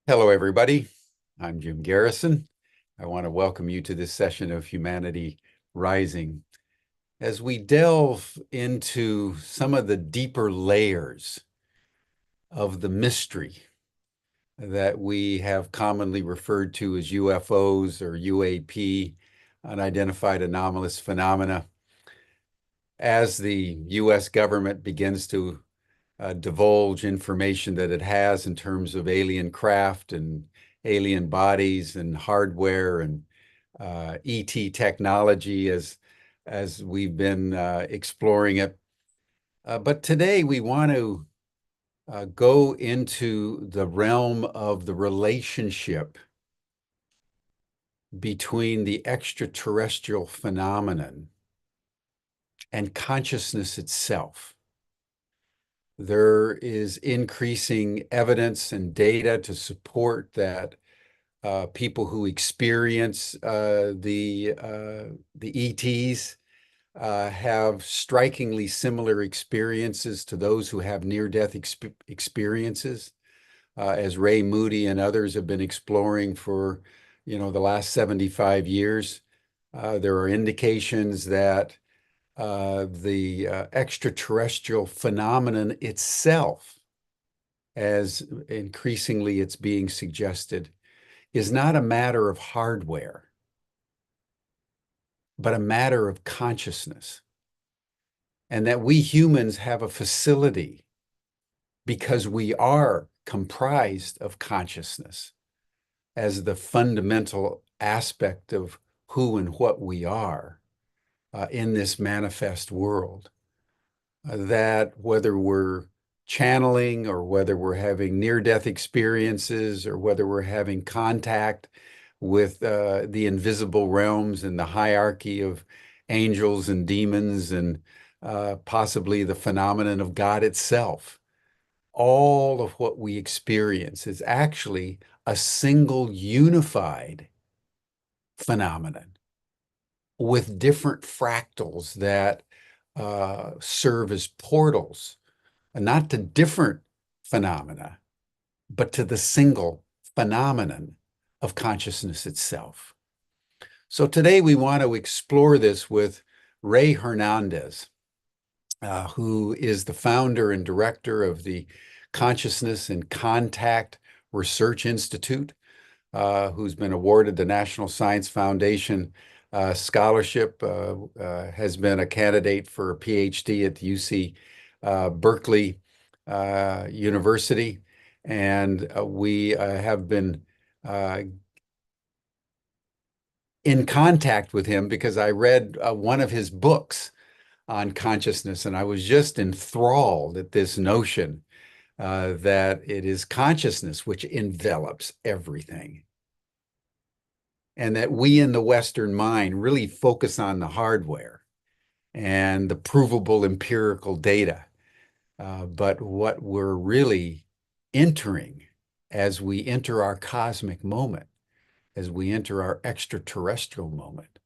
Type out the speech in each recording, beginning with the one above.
Hello, everybody. I'm Jim Garrison. I want to welcome you to this session of Humanity Rising as we delve into some of the deeper layers of the mystery that we have commonly referred to as UFOs or UAP, unidentified anomalous phenomena. As the US government begins to divulge information that it has in terms of alien craft and alien bodies and hardware and ET technology as we've been exploring it. But today we want to go into the realm of the relationship between the extraterrestrial phenomenon and consciousness itself. There is increasing evidence and data to support that people who experience the ETs have strikingly similar experiences to those who have near-death experiences, as Ray Moody and others have been exploring for, the last 75 years. There are indications that the extraterrestrial phenomenon itself, as increasingly it's being suggested, is not a matter of hardware, but a matter of consciousness. And that we humans have a facility because we are comprised of consciousness as the fundamental aspect of who and what we are in this manifest world. That whether we're channeling or whether we're having near-death experiences or whether we're having contact with the invisible realms and the hierarchy of angels and demons and possibly the phenomenon of God itself, all of what we experience is actually a single unified phenomenon with different fractals that serve as portals, not to different phenomena, but to the single phenomenon of consciousness itself. So today we want to explore this with Ray Hernandez, who is the founder and director of the Consciousness and Contact Research Institute, who's been awarded the National Science Foundation scholarship, has been a candidate for a PhD at the UC Berkeley University. And we have been in contact with him because I read one of his books on consciousness, and I was just enthralled at this notion that it is consciousness which envelops everything. And that we in the Western mind really focus on the hardware and the provable empirical data. But what we're really entering as we enter our cosmic moment, as we enter our extraterrestrial moment,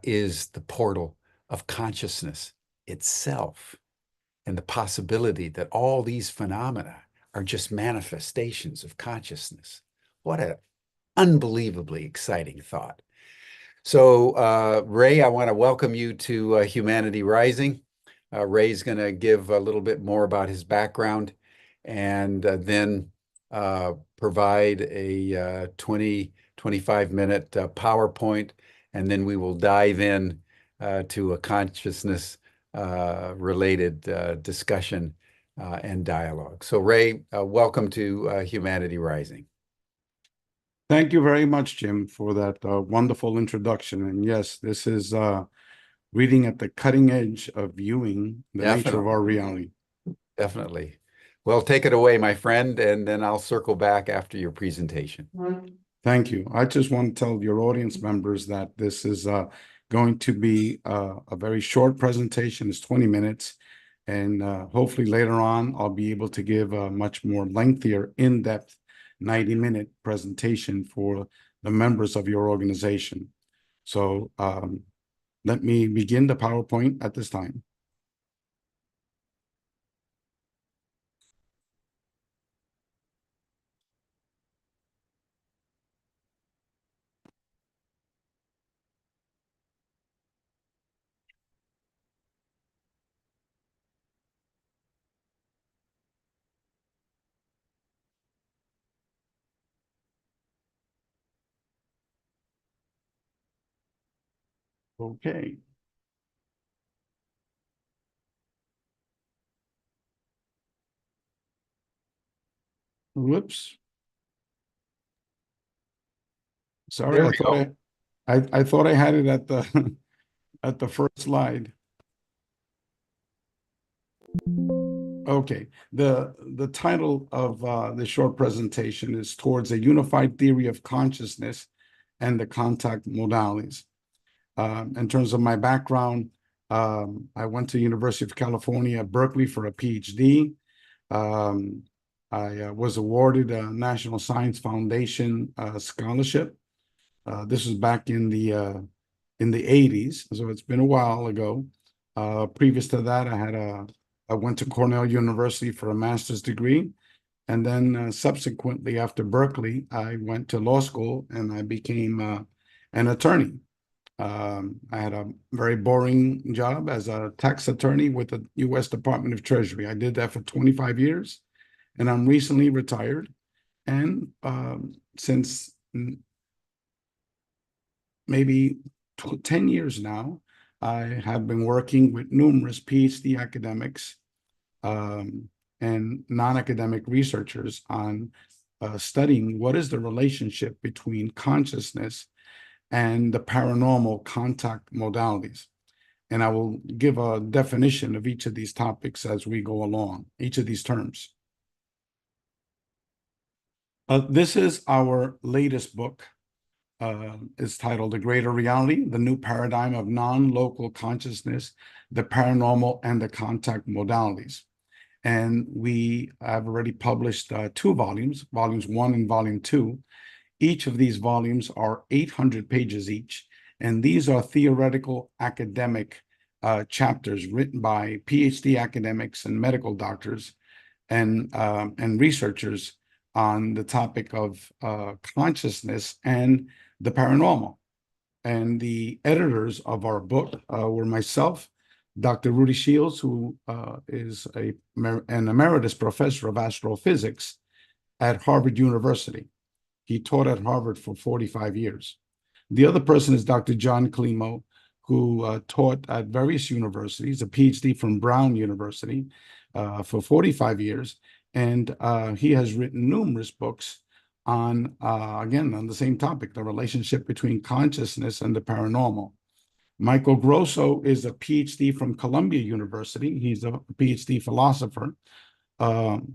is the portal of consciousness itself and the possibility that all these phenomena are just manifestations of consciousness. What an unbelievably exciting thought. So, Ray, I want to welcome you to Humanity Rising. Ray's going to give a little bit more about his background and then provide a 25-minute PowerPoint, and then we will dive in to a consciousness related discussion and dialogue. So, Ray, welcome to Humanity Rising. Thank you very much, Jim, for that wonderful introduction. And yes, this is reading at the cutting edge of viewing the nature of our reality. Definitely. Well, take it away, my friend, and then I'll circle back after your presentation. Thank you. I just want to tell your audience members that this is going to be a very short presentation. It's 20 minutes. And hopefully later on, I'll be able to give a much more lengthier, in-depth 90-minute presentation for the members of your organization. So let me begin the PowerPoint at this time. Okay. Whoops. Sorry, There I we thought go. I thought I had it at the at the first slide. Okay. The title of the short presentation is Towards a Unified Theory of Consciousness and the Contact Modalities. In terms of my background, I went to University of California, Berkeley for a PhD. I was awarded a National Science Foundation scholarship. This was back in the 80s, so it's been a while ago. Previous to that, I went to Cornell University for a master's degree, and then subsequently after Berkeley, I went to law school and I became an attorney. I had a very boring job as a tax attorney with the U.S. Department of Treasury. I did that for 25 years, and I'm recently retired. And since maybe 10 years now, I have been working with numerous PhD academics and non-academic researchers on studying what is the relationship between consciousness and the paranormal contact modalities. And I will give a definition of each of these topics as we go along, each of these terms. This is our latest book. It's titled The Greater Reality, The New Paradigm of Non-Local Consciousness, the Paranormal, and the Contact Modalities. And we have already published 2 volumes, volumes 1 and volume 2. Each of these volumes are 800 pages each, and these are theoretical academic chapters written by PhD academics and medical doctors and researchers on the topic of consciousness and the paranormal. And the editors of our book were myself, Dr. Rudy Shields, who is an emeritus professor of astrophysics at Harvard University. He taught at Harvard for 45 years. The other person is Dr. John Climo, who taught at various universities, a PhD from Brown University for 45 years. And he has written numerous books on, again, on the same topic, the relationship between consciousness and the paranormal. Michael Grosso is a PhD from Columbia University. He's a PhD philosopher.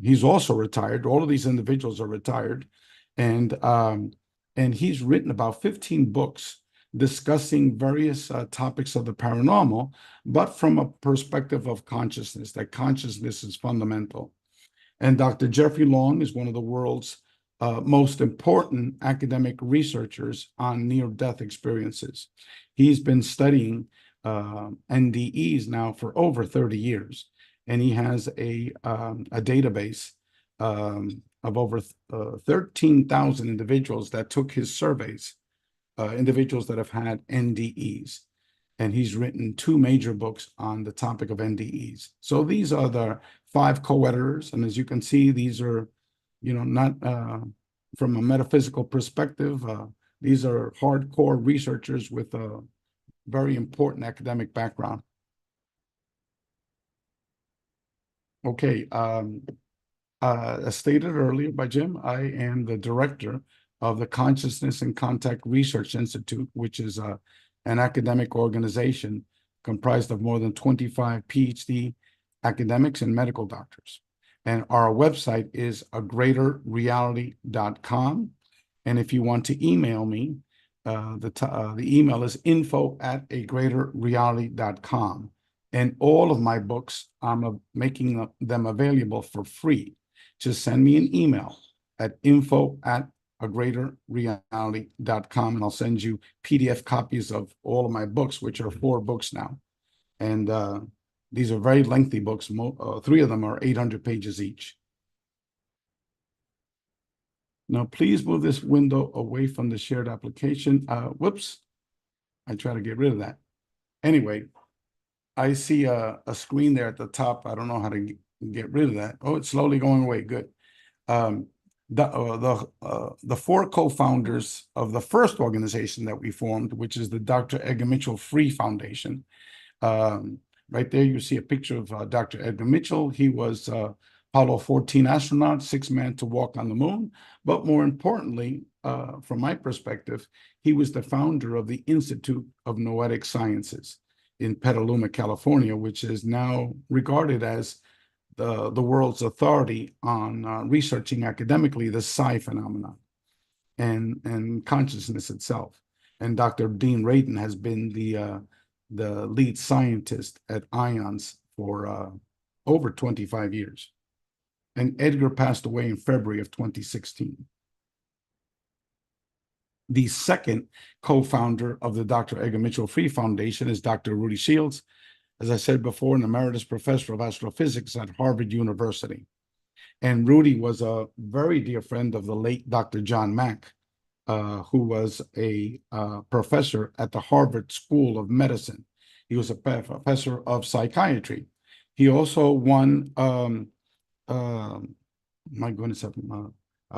He's also retired. All of these individuals are retired. And he's written about 15 books discussing various topics of the paranormal, but from a perspective of consciousness, that consciousness is fundamental. And Dr. Jeffrey Long is one of the world's most important academic researchers on near-death experiences. He's been studying NDEs now for over 30 years, and he has a database of over 13,000 individuals that took his surveys, individuals that have had NDEs. And he's written 2 major books on the topic of NDEs. So these are the 5 co-editors. And as you can see, these are, not from a metaphysical perspective. These are hardcore researchers with a very important academic background. Okay. As stated earlier by Jim, I am the director of the Consciousness and Contact Research Institute, which is an academic organization comprised of more than 25 PhD academics and medical doctors. And our website is agreaterreality.com. And if you want to email me, the email is info@agreaterreality.com. And all of my books, I'm making them available for free. Just send me an email at info@agreaterreality.com, and I'll send you PDF copies of all of my books, which are 4 books now. And these are very lengthy books. 3 of them are 800 pages each. Now, please move this window away from the shared application. Whoops, I try to get rid of that. Anyway, I see a screen there at the top. I don't know how to get rid of that. Oh, it's slowly going away. Good. the four co-founders of the first organization that we formed, which is the Dr. Edgar Mitchell Free Foundation. Right there, you see a picture of Dr. Edgar Mitchell. He was Apollo 14 astronaut, sixth man to walk on the moon. But more importantly, from my perspective, he was the founder of the Institute of Noetic Sciences in Petaluma, California, which is now regarded as the world's authority on researching academically the psi phenomenon and consciousness itself. And Dr. Dean Radin has been the lead scientist at IONS for over 25 years. And Edgar passed away in February of 2016. The second co-founder of the Dr. Edgar Mitchell Free Foundation is Dr. Rudy Shields, as I said before, an emeritus professor of astrophysics at Harvard University. And Rudy was a very dear friend of the late Dr. John Mack, who was a professor at the Harvard School of Medicine. He was a professor of psychiatry. He also won, my goodness, I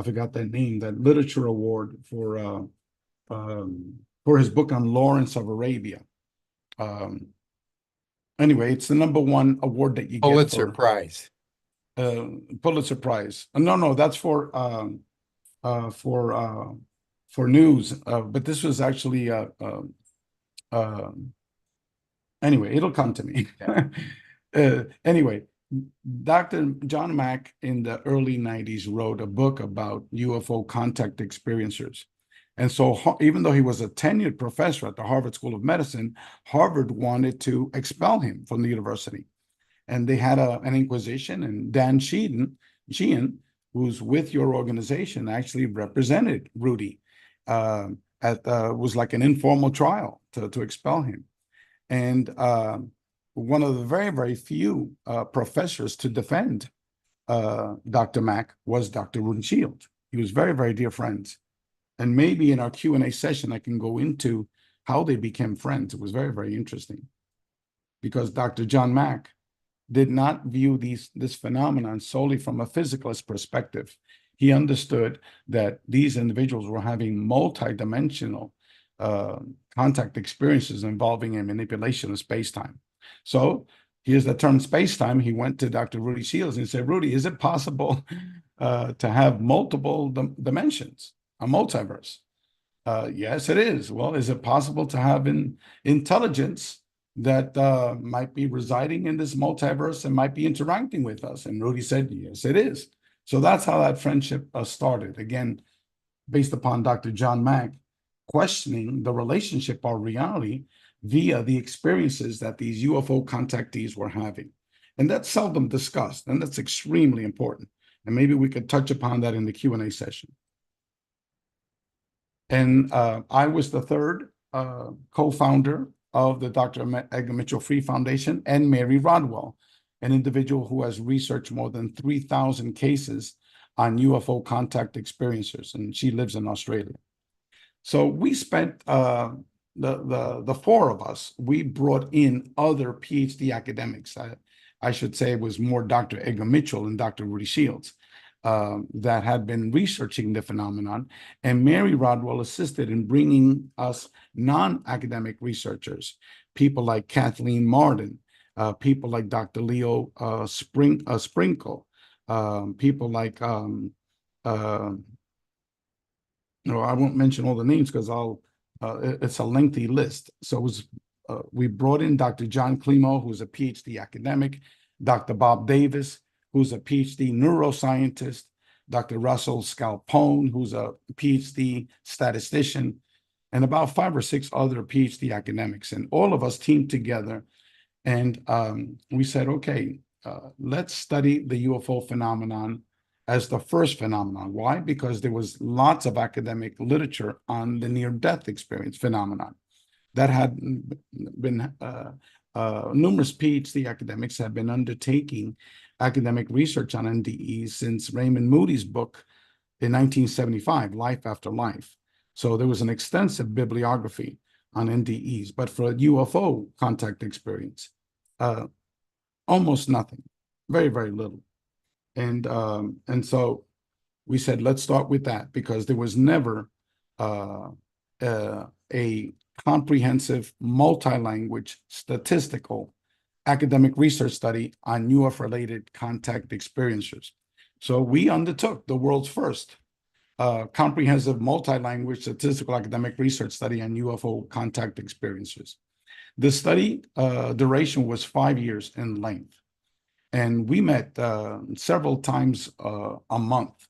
forgot that name, that literature award for his book on Lawrence of Arabia. Anyway, it's the -- award that you get Pulitzer Prize. Pulitzer Prize. No, that's for news. But this was actually anyway, it'll come to me. Anyway, Dr. John Mack in the early 90s wrote a book about UFO contact experiencers. And so even though he was a tenured professor at the Harvard School of Medicine, Harvard wanted to expel him from the university. And they had an inquisition, and Dan Sheehan, who's with your organization, actually represented Rudy was like an informal trial to expel him. And one of the very, very few professors to defend Dr. Mack was Dr. Rudy Shields. He was very, very dear friends. And maybe in our Q&A session, I can go into how they became friends. It was very, very interesting. Because Dr. John Mack did not view this phenomenon solely from a physicalist perspective. He understood that these individuals were having multidimensional contact experiences involving a manipulation of space-time. So here's the term space-time. He went to Dr. Rudy Shields and said, Rudy, is it possible to have multiple dimensions, a multiverse? Yes, it is. Well, is it possible to have an intelligence that might be residing in this multiverse and might be interacting with us? And Rudy said, yes, it is. So that's how that friendship started. Again, based upon Dr. John Mack questioning the relationship or reality via the experiences that these UFO contactees were having. And that's seldom discussed, and that's extremely important. And maybe we could touch upon that in the Q&A session. And I was the third co-founder of the Dr. Edgar Mitchell Free Foundation, and Mary Rodwell, an individual who has researched more than 3,000 cases on UFO contact experiencers, and she lives in Australia. So we spent, the four of us, we brought in other PhD academics. I should say it was more Dr. Edgar Mitchell and Dr. Rudy Shields that had been researching the phenomenon. And Mary Rodwell assisted in bringing us non-academic researchers, people like Kathleen Martin, people like Dr. Leo Sprinkle, people like, no, I won't mention all the names because it's a lengthy list. So it was, we brought in Dr. John Climo, who's a PhD academic, Dr. Bob Davis, who's a PhD neuroscientist, Dr. Russell Scalpone, who's a PhD statistician, and about 5 or 6 other PhD academics. And all of us teamed together, and we said, okay, let's study the UFO phenomenon as the first phenomenon. Why? Because there was lots of academic literature on the near-death experience phenomenon that had been, numerous PhD academics have been undertaking academic research on NDEs since Raymond Moody's book in 1975, Life After Life. So there was an extensive bibliography on NDEs, but for a UFO contact experience, almost nothing, very, very little. And so We said, let's start with that, because there was never a comprehensive, multi-language, statistical, academic research study on UFO-related contact experiences. So we undertook the world's first comprehensive, multi-language, statistical, academic research study on UFO contact experiences. The study duration was 5 years in length, and we met several times a month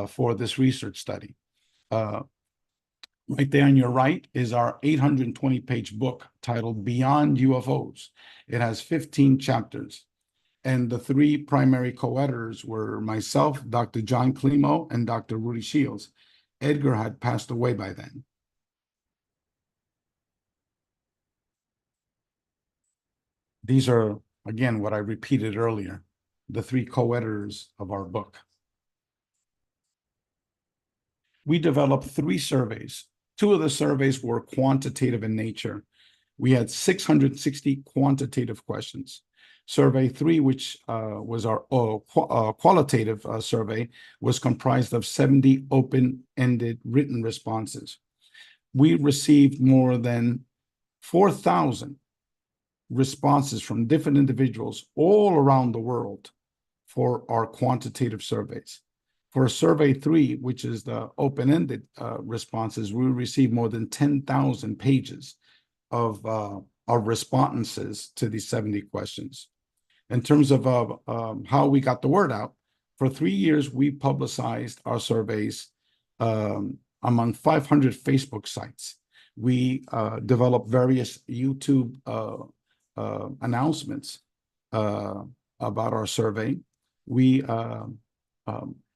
for this research study. Right there on your right is our 820-page book titled Beyond UFOs. It has 15 chapters. And the 3 primary co-editors were myself, Dr. John Climo, and Dr. Rudy Shields. Edgar had passed away by then. These are, again, what I repeated earlier, the 3 co-editors of our book. We developed 3 surveys. 2 of the surveys were quantitative in nature. We had 660 quantitative questions. Survey 3, which was our qualitative survey, was comprised of 70 open-ended written responses. We received more than 4,000 responses from different individuals all around the world for our quantitative surveys. For survey 3, which is the open-ended responses, we received more than 10,000 pages of responses to these 70 questions. In terms of how we got the word out, for 3 years, we publicized our surveys among 500 Facebook sites. We developed various YouTube announcements about our survey. We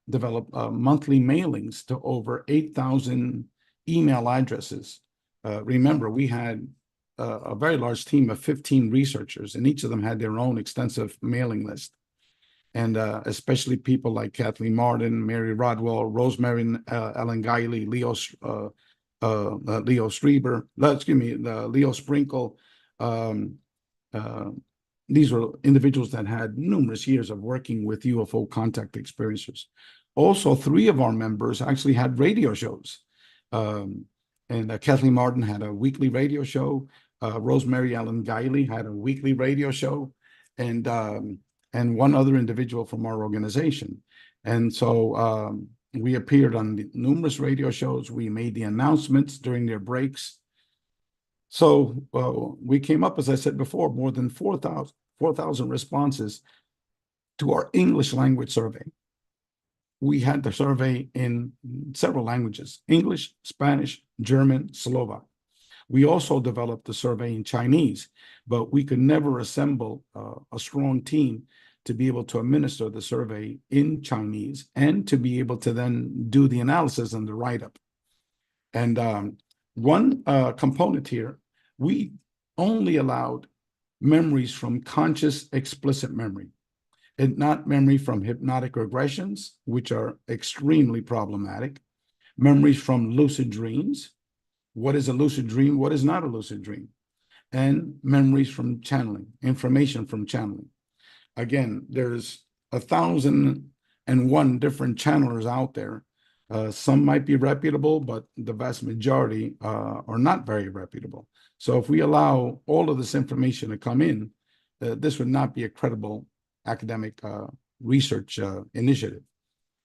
developed monthly mailings to over 8,000 email addresses. Remember, we had a very large team of 15 researchers, and each of them had their own extensive mailing list. And especially people like Kathleen Martin, Mary Rodwell, Rosemary Ellen Guiley, Leo Strieber, Leo Sprinkle. These were individuals that had numerous years of working with UFO contact experiencers. Also, 3 of our members actually had radio shows. And Kathleen Martin had a weekly radio show. Rosemary Ellen Guiley had a weekly radio show, and 1 other individual from our organization. And so we appeared on numerous radio shows. We made the announcements during their breaks. So we came up, as I said before, more than 4,000 responses to our English language survey. We had the survey in several languages: English, Spanish, German, Slovak. We also developed the survey in Chinese, but we could never assemble a strong team to be able to administer the survey in Chinese and to be able to then do the analysis and the write-up. And one component here, we only allowed memories from conscious explicit memory, and not memory from hypnotic regressions, which are extremely problematic, memories from lucid dreams. What is a lucid dream? What is not a lucid dream? And memories from channeling, information from channeling. Again, there's 1,001 different channelers out there. Some might be reputable, but the vast majority are not very reputable. So if we allow all of this information to come in, this would not be a credible academic research initiative.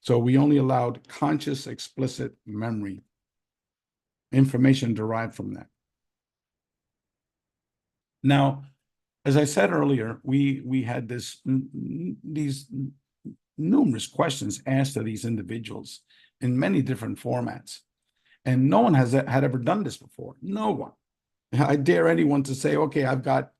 So we only allowed conscious explicit memory, information derived from that. Now, as I said earlier, we had these numerous questions asked to these individuals in many different formats, and no one had ever done this before. No one. I dare anyone to say, okay, I've got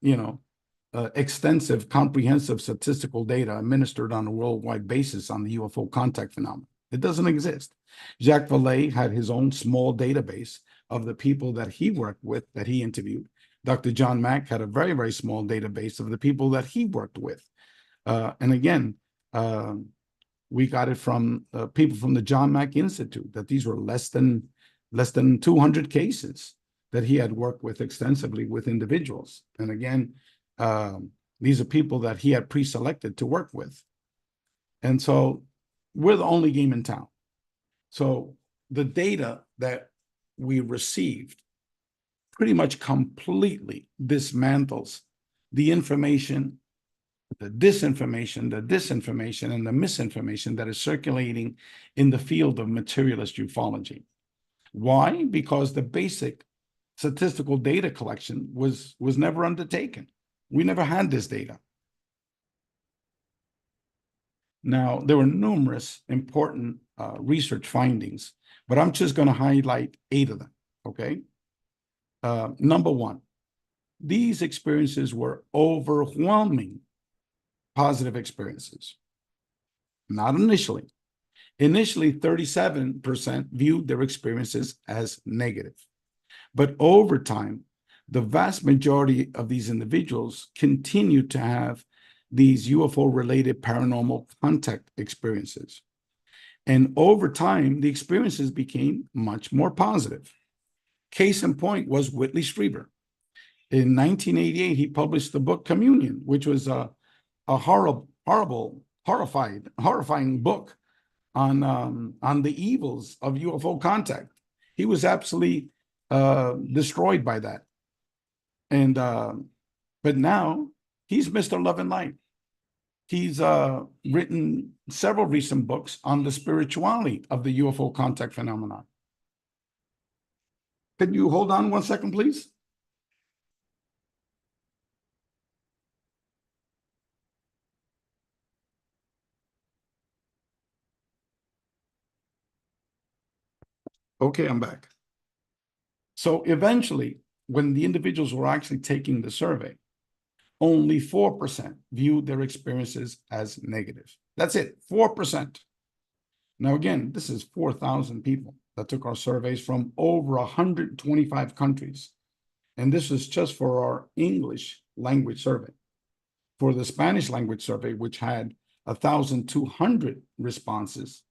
extensive, comprehensive statistical data administered on a worldwide basis on the UFO contact phenomenon. It doesn't exist. Jacques Vallée had his own small database of the people that he worked with, that he interviewed. Dr. John Mack had a very, very small database of the people that he worked with. And again, we got it from people from the John Mack Institute, that these were less than 200 cases that he had worked with extensively with individuals. And again, these are people that he had pre-selected to work with. And so we're the only game in town. So the data that we received pretty much completely dismantles the information, the disinformation, and the misinformation that is circulating in the field of materialist ufology. Why? Because the basic statistical data collection was never undertaken. We never had this data. Now, there were numerous important research findings, but I'm just going to highlight 8 of them, okay? Number 1, these experiences were overwhelming positive experiences. Not initially. Initially, 37% viewed their experiences as negative. But over time, the vast majority of these individuals continued to have these UFO-related paranormal contact experiences. And over time, the experiences became much more positive. Case in point was Whitley Strieber. In 1988, he published the book Communion, which was a horrifying book on the evils of UFO contact. He was absolutely destroyed by that. And but now he's Mr. Love and Light. He's written several recent books on the spirituality of the UFO contact phenomenon. Could you hold on 1 second, please? Okay, I'm back. So eventually, when the individuals were actually taking the survey, only 4% viewed their experiences as negative. That's it, 4%. Now, again, this is 4,000 people that took our surveys from over 125 countries. And this is just for our English language survey. For the Spanish language survey, which had 1,200 responses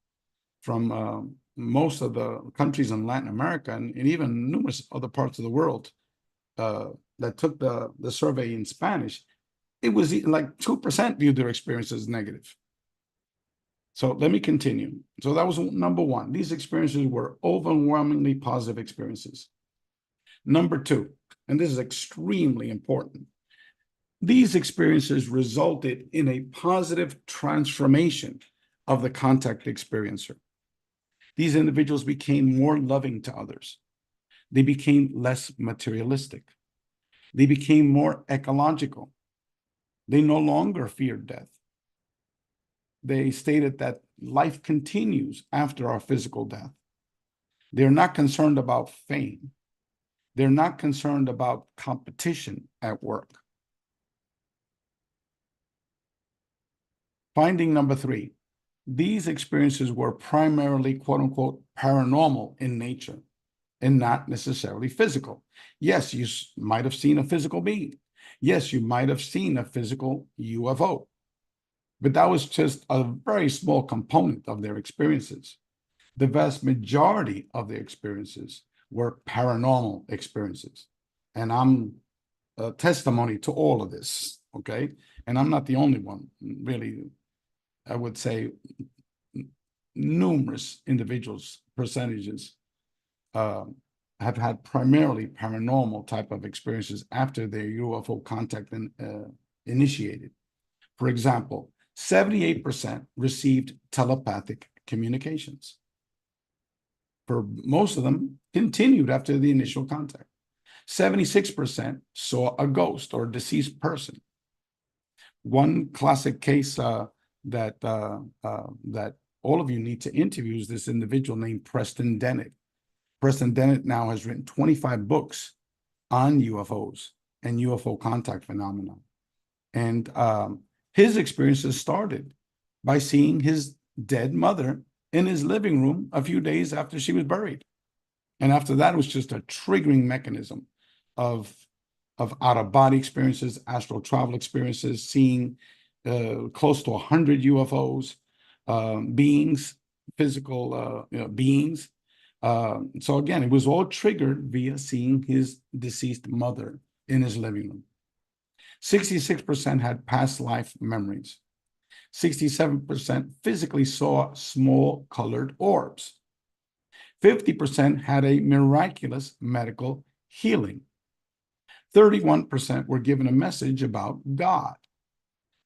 from most of the countries in Latin America and even numerous other parts of the world that took the survey in Spanish, it was like 2% viewed their experiences negative. So let me continue. So that was number 1. These experiences were overwhelmingly positive experiences. Number 2, and this is extremely important, these experiences resulted in a positive transformation of the contact experiencer. These individuals became more loving to others. They became less materialistic. They became more ecological. They no longer feared death. They stated that life continues after our physical death. They're not concerned about fame. They're not concerned about competition at work. Finding number 3, these experiences were primarily, quote unquote, paranormal in nature and not necessarily physical. Yes, you might have seen a physical being. Yes, you might have seen a physical UFO, but that was just a very small component of their experiences. The vast majority of their experiences were paranormal experiences. And I'm a testimony to all of this, okay? And I'm not the only one, really. I would say numerous individuals, percentages, have had primarily paranormal type of experiences after their UFO contact initiated. For example, 78% received telepathic communications. For most of them, continued after the initial contact. 76% saw a ghost or a deceased person. One classic case that all of you need to interview is this individual named Preston Dennett. Preston Dennett now has written 25 books on UFOs and UFO contact phenomena. And his experiences started by seeing his dead mother in his living room a few days after she was buried. And after that, it was just a triggering mechanism of out-of-body experiences, astral travel experiences, seeing close to 100 UFOs, beings, physical beings. So again, it was all triggered via seeing his deceased mother in his living room. 66% had past life memories. 67% physically saw small colored orbs. 50% had a miraculous medical healing. 31% were given a message about God.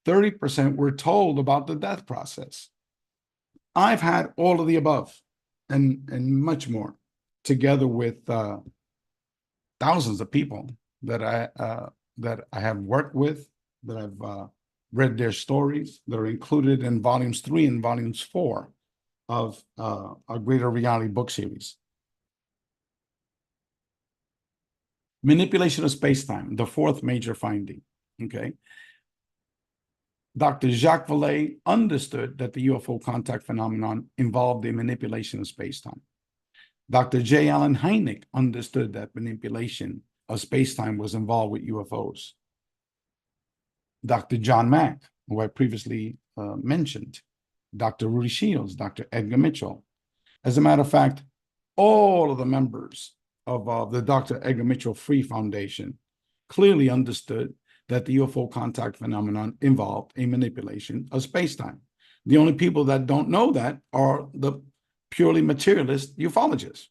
30% were told about the death process. I've had all of the above and much more, together with thousands of people that I have worked with, that I've read their stories, that are included in volumes 3 and volumes 4 of our Greater Reality book series. Manipulation of space-time, the fourth major finding, okay? Dr. Jacques Vallée understood that the UFO contact phenomenon involved the manipulation of space-time. Dr. J. Allen Hynek understood that manipulation of space-time was involved with UFOs. Dr. John Mack, who I previously mentioned, Dr. Rudy Shields, Dr. Edgar Mitchell. As a matter of fact, all of the members of the Dr. Edgar Mitchell Free Foundation clearly understood that the UFO contact phenomenon involved a manipulation of space-time. The only people that don't know that are the purely materialist ufologists.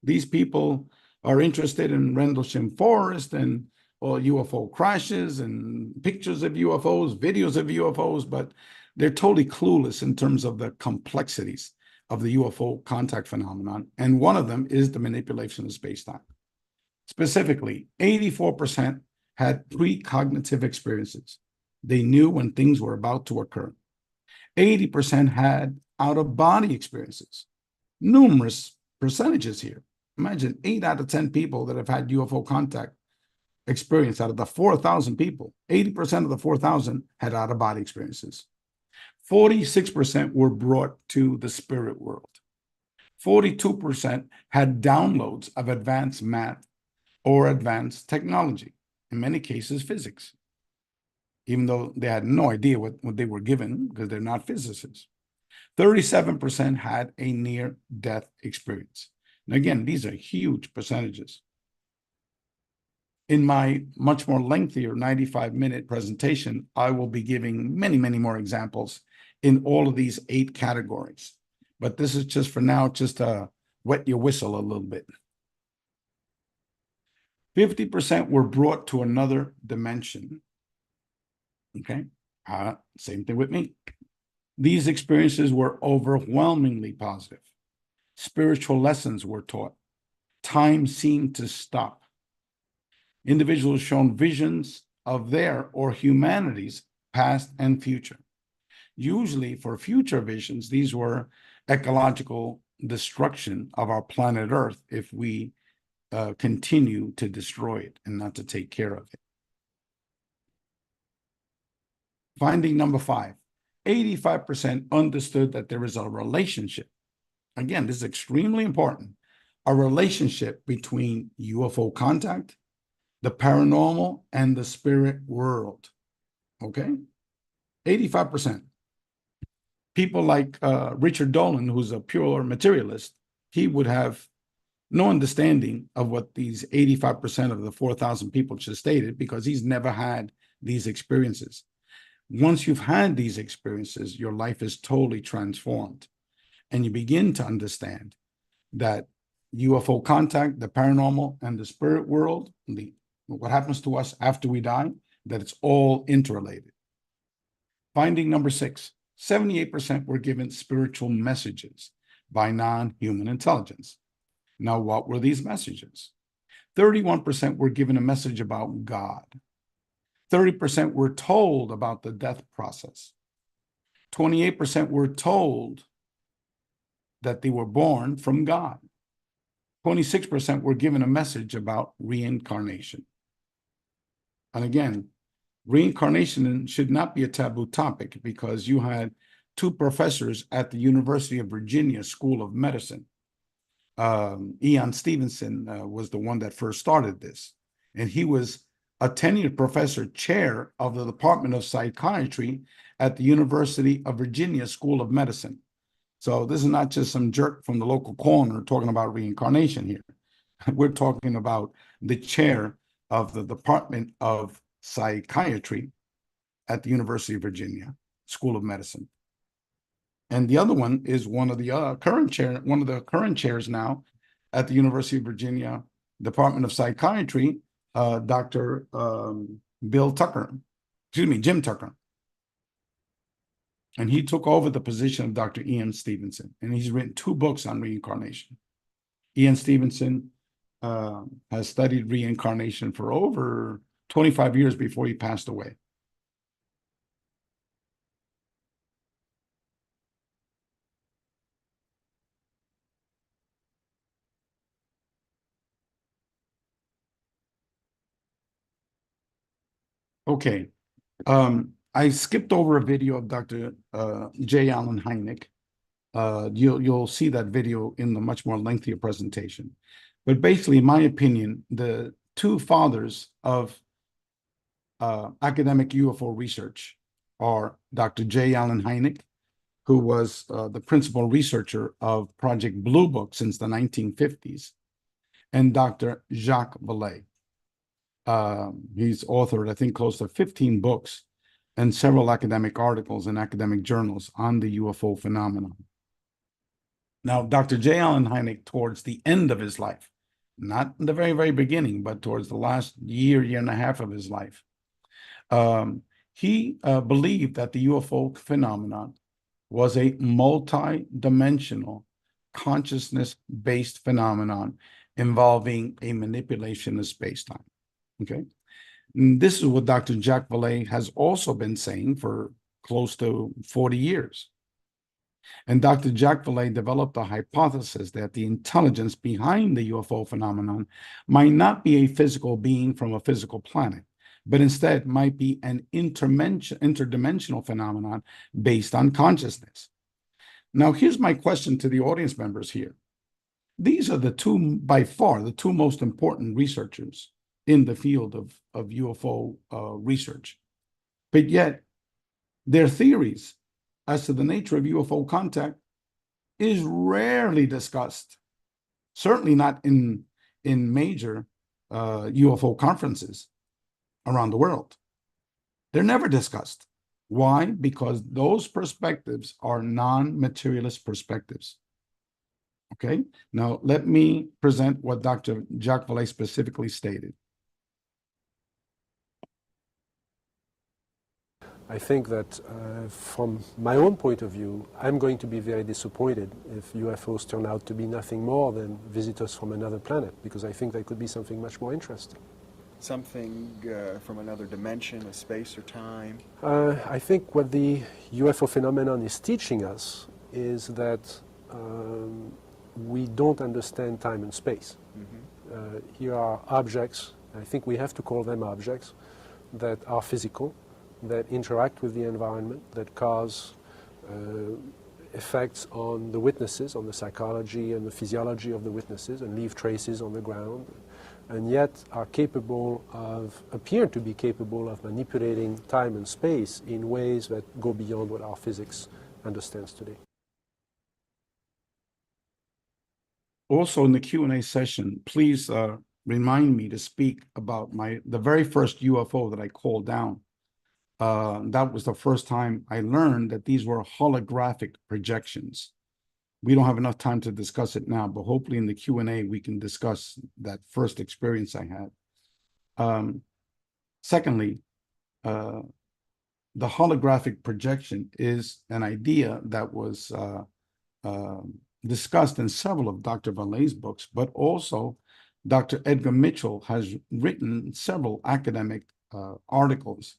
These people are interested in Rendlesham Forest and UFO crashes and pictures of UFOs, videos of UFOs, but they're totally clueless in terms of the complexities of the UFO contact phenomenon. And one of them is the manipulation of space-time. Specifically, 84% had precognitive experiences. They knew when things were about to occur. 80% had out-of-body experiences. Numerous percentages here. Imagine 8 out of 10 people that have had UFO contact experience out of the 4,000 people. 80% of the 4,000 had out-of-body experiences. 46% were brought to the spirit world. 42% had downloads of advanced math or advanced technology, in many cases physics, even though they had no idea what they were given because they're not physicists. 37% had a near-death experience. And again, these are huge percentages. In my much more lengthier 95-minute presentation, I will be giving many, many more examples in all of these 8 categories. But this is just for now, just to wet your whistle a little bit. 50% were brought to another dimension. Okay, same thing with me. These experiences were overwhelmingly positive. Spiritual lessons were taught. Time seemed to stop. Individuals shown visions of their or humanity's past and future. Usually for future visions, these were ecological destruction of our planet Earth if we continue to destroy it and not to take care of it. Finding number 5, 85% understood that there is a relationship. Again, this is extremely important. A relationship between UFO contact, the paranormal, and the spirit world. Okay? 85%. People like Richard Dolan, who's a pure materialist, he would have no understanding of what these 85% of the 4,000 people just stated because he's never had these experiences. Once you've had these experiences, your life is totally transformed. And you begin to understand that UFO contact, the paranormal, and the spirit world, what happens to us after we die, that it's all interrelated. Finding number 6, 78% were given spiritual messages by non-human intelligence. Now, what were these messages? 31% were given a message about God. 30% were told about the death process. 28% were told that they were born from God. 26% were given a message about reincarnation. And again, reincarnation should not be a taboo topic because you had 2 professors at the University of Virginia School of Medicine. Ian Stevenson was the one that first started this. And he was a tenured professor chair of the Department of Psychiatry at the University of Virginia School of Medicine. So this is not just some jerk from the local corner talking about reincarnation here. We're talking about the chair of the Department of Psychiatry at the University of Virginia School of Medicine. And the other one is one of the current chairs now at the University of Virginia Department of Psychiatry, Dr. Jim Tucker. And he took over the position of Dr. Ian Stevenson, and he's written 2 books on reincarnation. Ian Stevenson has studied reincarnation for over 25 years before he passed away. Okay. I skipped over a video of Dr. J. Allen Hynek. You'll see that video in the much more lengthier presentation. But basically, in my opinion, the 2 fathers of academic UFO research are Dr. J. Allen Hynek, who was the principal researcher of Project Blue Book since the 1950s, and Dr. Jacques Vallée. He's authored, I think, close to 15 books and several academic articles in academic journals on the UFO phenomenon. Now, Dr. J. Allen Hynek, towards the end of his life, not in the very, very beginning, but towards the last year and a half of his life, he believed that the UFO phenomenon was a multi-dimensional consciousness-based phenomenon involving a manipulation of space-time. Okay. And this is what Dr. Jacques Vallée has also been saying for close to 40 years. And Dr. Jacques Vallée developed a hypothesis that the intelligence behind the UFO phenomenon might not be a physical being from a physical planet, but instead might be an interdimensional phenomenon based on consciousness. Now, here's my question to the audience members here. These are the 2, by far, the 2 most important researchers in the field of UFO research. But yet, their theories as to the nature of UFO contact is rarely discussed, certainly not in major UFO conferences around the world. They're never discussed. Why? Because those perspectives are non-materialist perspectives. Okay, now let me present what Dr. Jacques Vallée specifically stated. I think that from my own point of view, I'm going to be very disappointed if UFOs turn out to be nothing more than visitors from another planet, because I think they could be something much more interesting. Something from another dimension, a space or time? I think what the UFO phenomenon is teaching us is that we don't understand time and space. Mm-hmm. Here are objects, I think we have to call them objects, that are physical, that interact with the environment, that cause effects on the witnesses, on the psychology and the physiology of the witnesses, and leave traces on the ground, and yet are capable of, appear to be capable of manipulating time and space in ways that go beyond what our physics understands today. Also, in the Q&A session, please remind me to speak about the very first UFO that I called down. That was the first time I learned that these were holographic projections. We don't have enough time to discuss it now, but hopefully in the Q&A we can discuss that first experience I had. Secondly, the holographic projection is an idea that was discussed in several of Dr. Vallée's books, but also Dr. Edgar Mitchell has written several academic articles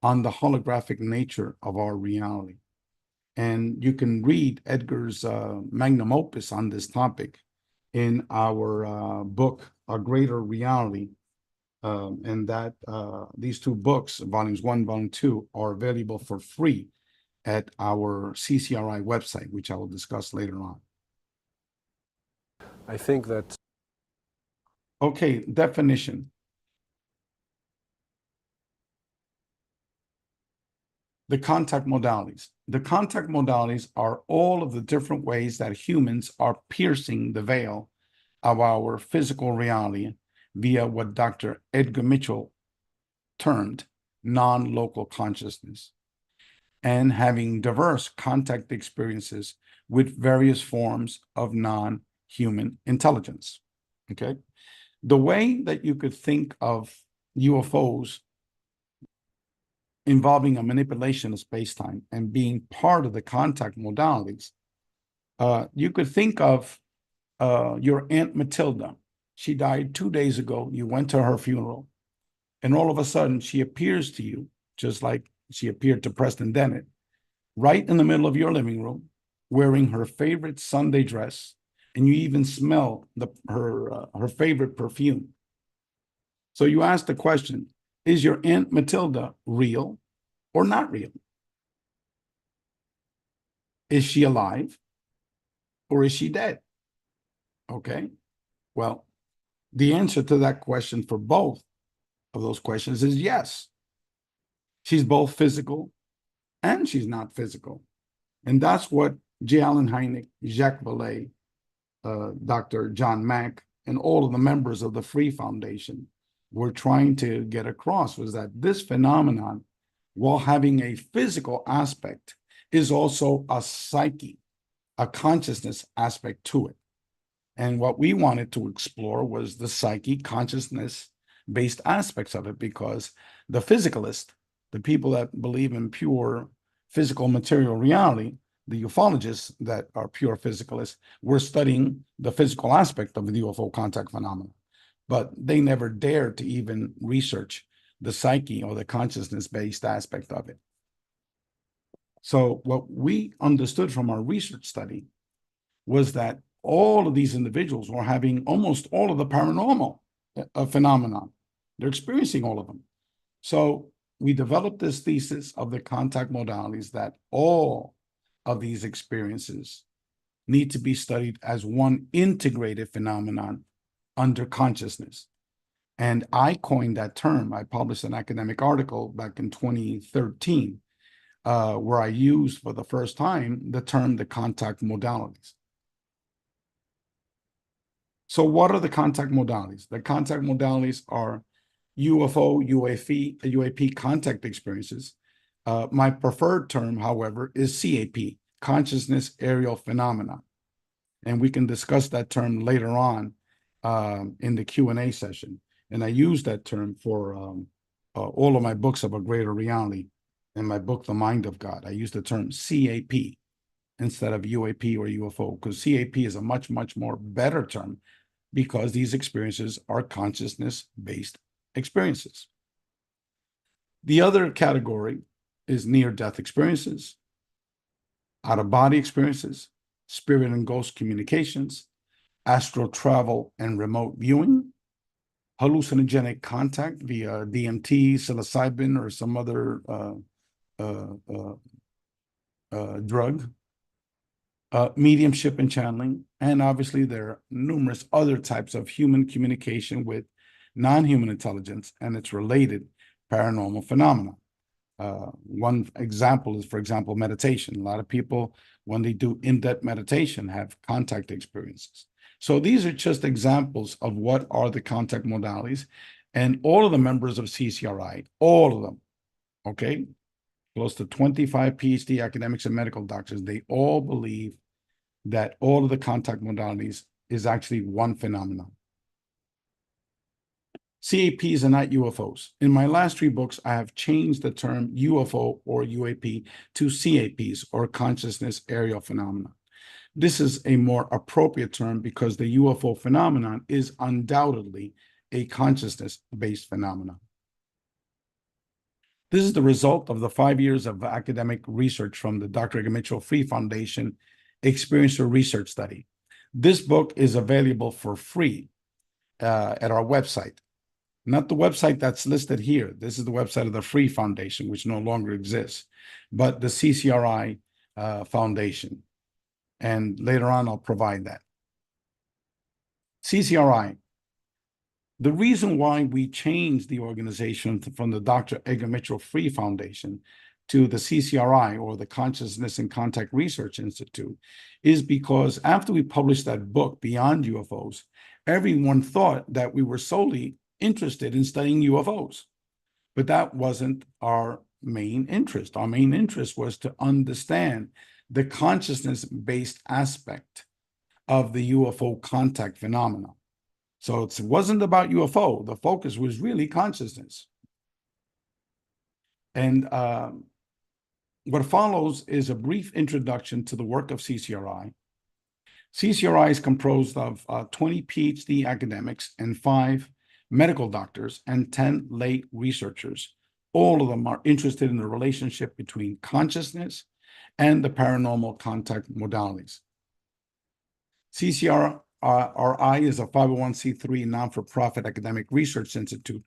on the holographic nature of our reality. And you can read Edgar's magnum opus on this topic in our book, A Greater Reality. And that these 2 books, volumes 1, volume 2, are available for free at our CCRI website, which I will discuss later on. I think that... Okay, definition. The contact modalities. The contact modalities are all of the different ways that humans are piercing the veil of our physical reality via what Dr. Edgar Mitchell termed non-local consciousness. and having diverse contact experiences with various forms of non-human intelligence. Okay? The way that you could think of UFOs involving a manipulation of space-time and being part of the contact modalities, you could think of your Aunt Matilda. She died 2 days ago. You went to her funeral, and all of a sudden she appears to you, just like she appeared to Preston Dennett, right in the middle of your living room, wearing her favorite Sunday dress, and you even smell her favorite perfume. So you ask the question, is your Aunt Matilda real or not real? Is she alive or is she dead? Okay, well, the answer to that question for both of those questions is yes. She's both physical and she's not physical. And that's what J. Allen Hynek, Jacques Vallée, Dr. John Mack, and all of the members of the Free Foundation were trying to get across, was that this phenomenon, while having a physical aspect, is also a psyche, a consciousness aspect to it. And what we wanted to explore was the psyche, consciousness-based aspects of it, because the physicalist, the people that believe in pure physical material reality, the ufologists that are pure physicalists, were studying the physical aspect of the UFO contact phenomenon. But they never dared to even research the psyche or the consciousness-based aspect of it. So what we understood from our research study was that all of these individuals were having almost all of the paranormal phenomenon. They're experiencing all of them. So we developed this thesis of the contact modalities that all of these experiences need to be studied as one integrated phenomenon under consciousness. And I coined that term. I published an academic article back in 2013 where I used for the first time the term the contact modalities. So what are the contact modalities? The contact modalities are UFO, UAP contact experiences. My preferred term, however, is CAP, consciousness aerial phenomena. And we can discuss that term later on in the Q&A session. And I use that term for all of my books of a greater reality. In my book, The Mind of God, I use the term CAP instead of UAP or UFO, because CAP is a much, much more better term because these experiences are consciousness-based experiences. The other category is near-death experiences, out-of-body experiences, spirit and ghost communications, astral travel and remote viewing, hallucinogenic contact via DMT, psilocybin, or some other drug, mediumship and channeling, and obviously there are numerous other types of human communication with non-human intelligence and its related paranormal phenomena. One example is, for example, meditation. A lot of people, when they do in-depth meditation, have contact experiences. So these are just examples of what are the contact modalities. And all of the members of CCRI, all of them, okay, close to 25 PhD academics and medical doctors, they all believe that all of the contact modalities is actually one phenomenon. CAPs are not UFOs. In my last 3 books, I have changed the term UFO or UAP to CAPs, or consciousness aerial phenomena. This is a more appropriate term because the UFO phenomenon is undoubtedly a consciousness-based phenomenon. This is the result of the 5 years of academic research from the Dr. Edgar Mitchell Free Foundation Experiential Research Study. This book is available for free at our website. Not the website that's listed here. This is the website of the Free Foundation, which no longer exists, but the CCRI Foundation. And later on, I'll provide that. CCRI. The reason why we changed the organization from the Dr. Edgar Mitchell Free Foundation to the CCRI, or the Consciousness and Contact Research Institute, is because after we published that book, Beyond UFOs, everyone thought that we were solely interested in studying UFOs. But that wasn't our main interest. Our main interest was to understand the consciousness-based aspect of the UFO contact phenomena. So it wasn't about UFO. The focus was really consciousness. And what follows is a brief introduction to the work of CCRI. CCRI is composed of 20 PhD academics and 5 medical doctors and 10 lay researchers. All of them are interested in the relationship between consciousness and the paranormal contact modalities. CCRI is a 501c3 non-for-profit academic research institute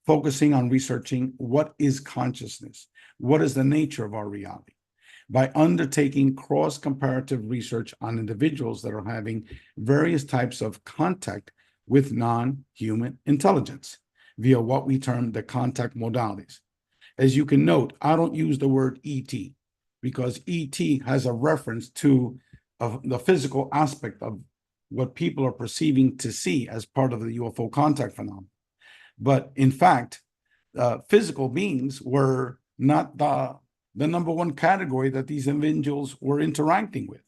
focusing on researching what is consciousness, what is the nature of our reality, by undertaking cross-comparative research on individuals that are having various types of contact with non-human intelligence via what we term the contact modalities. As you can note, I don't use the word ET because ET has a reference to the physical aspect of what people are perceiving to see as part of the UFO contact phenomenon. But in fact, physical beings were not the number one category that these individuals were interacting with.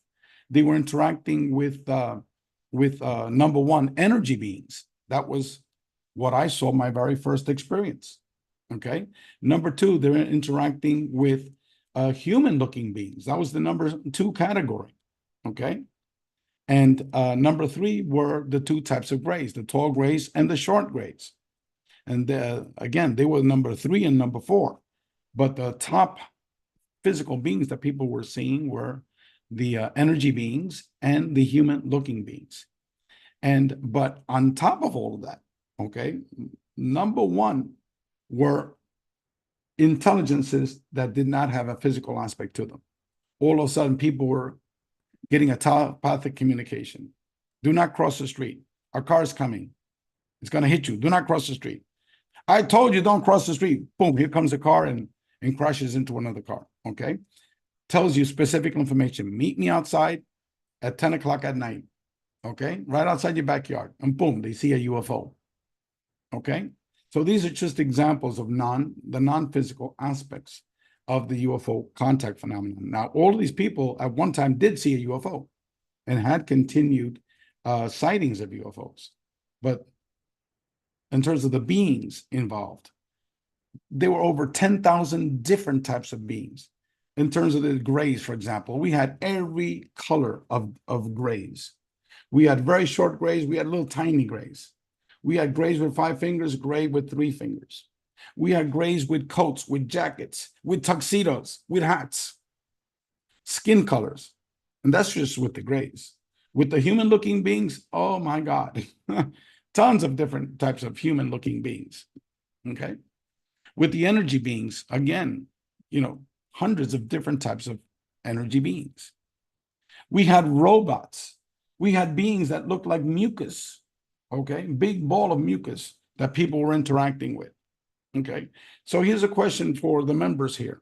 They were interacting with number one, energy beings. That was what I saw my very first experience. Okay. Number two, they're interacting with human-looking beings. That was the number 2 category. Okay. And number 3 were the 2 types of grays, the tall grays and the short grays. And again, they were number 3 and number 4. But the top physical beings that people were seeing were the energy beings and the human-looking beings. But on top of all of that, okay, number 1 were intelligences that did not have a physical aspect to them. All of a sudden, people were getting a telepathic communication. Do not cross the street. Our car is coming. It's going to hit you. Do not cross the street. I told you don't cross the street. Boom, here comes a car and crashes into another car, okay? Tells you specific information. Meet me outside at 10 o'clock at night, okay? Right outside your backyard. And boom, they see a UFO, okay? So these are just examples of the non-physical aspects of the UFO contact phenomenon. Now, all of these people at one time did see a UFO and had continued sightings of UFOs. But in terms of the beings involved, there were over 10,000 different types of beings. In terms of the grays, for example, we had every color of grays. We had very short grays. We had little tiny grays. We had grays with 5 fingers, gray with 3 fingers. We had grays with coats, with jackets, with tuxedos, with hats, skin colors. And that's just with the grays. With the human-looking beings, oh my God, tons of different types of human-looking beings, okay? With the energy beings, again, hundreds of different types of energy beings. We had robots. We had beings that looked like mucus, okay? Big ball of mucus that people were interacting with, okay? So here's a question for the members here.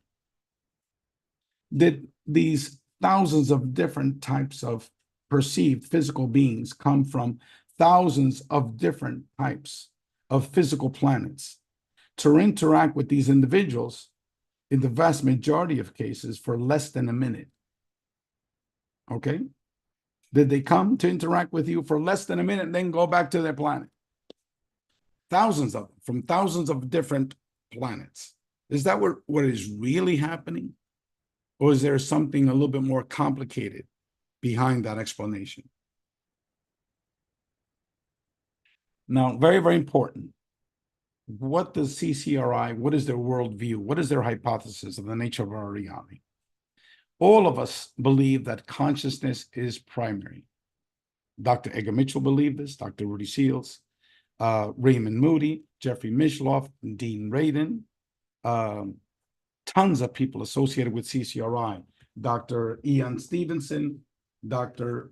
Did these thousands of different types of perceived physical beings come from thousands of different types of physical planets to interact with these individuals in the vast majority of cases for less than a minute? Okay? Did they come to interact with you for less than a minute and then go back to their planet? Thousands of them, from thousands of different planets. Is that what is really happening? Or is there something a little bit more complicated behind that explanation? Now, very, very important. What does CCRI, what is their worldview? What is their hypothesis of the nature of our reality? All of us believe that consciousness is primary. Dr. Edgar Mitchell believed this, Dr. Rudy Seals, Raymond Moody, Jeffrey Mishloff, Dean Radin, tons of people associated with CCRI, Dr. Ian Stevenson, Dr.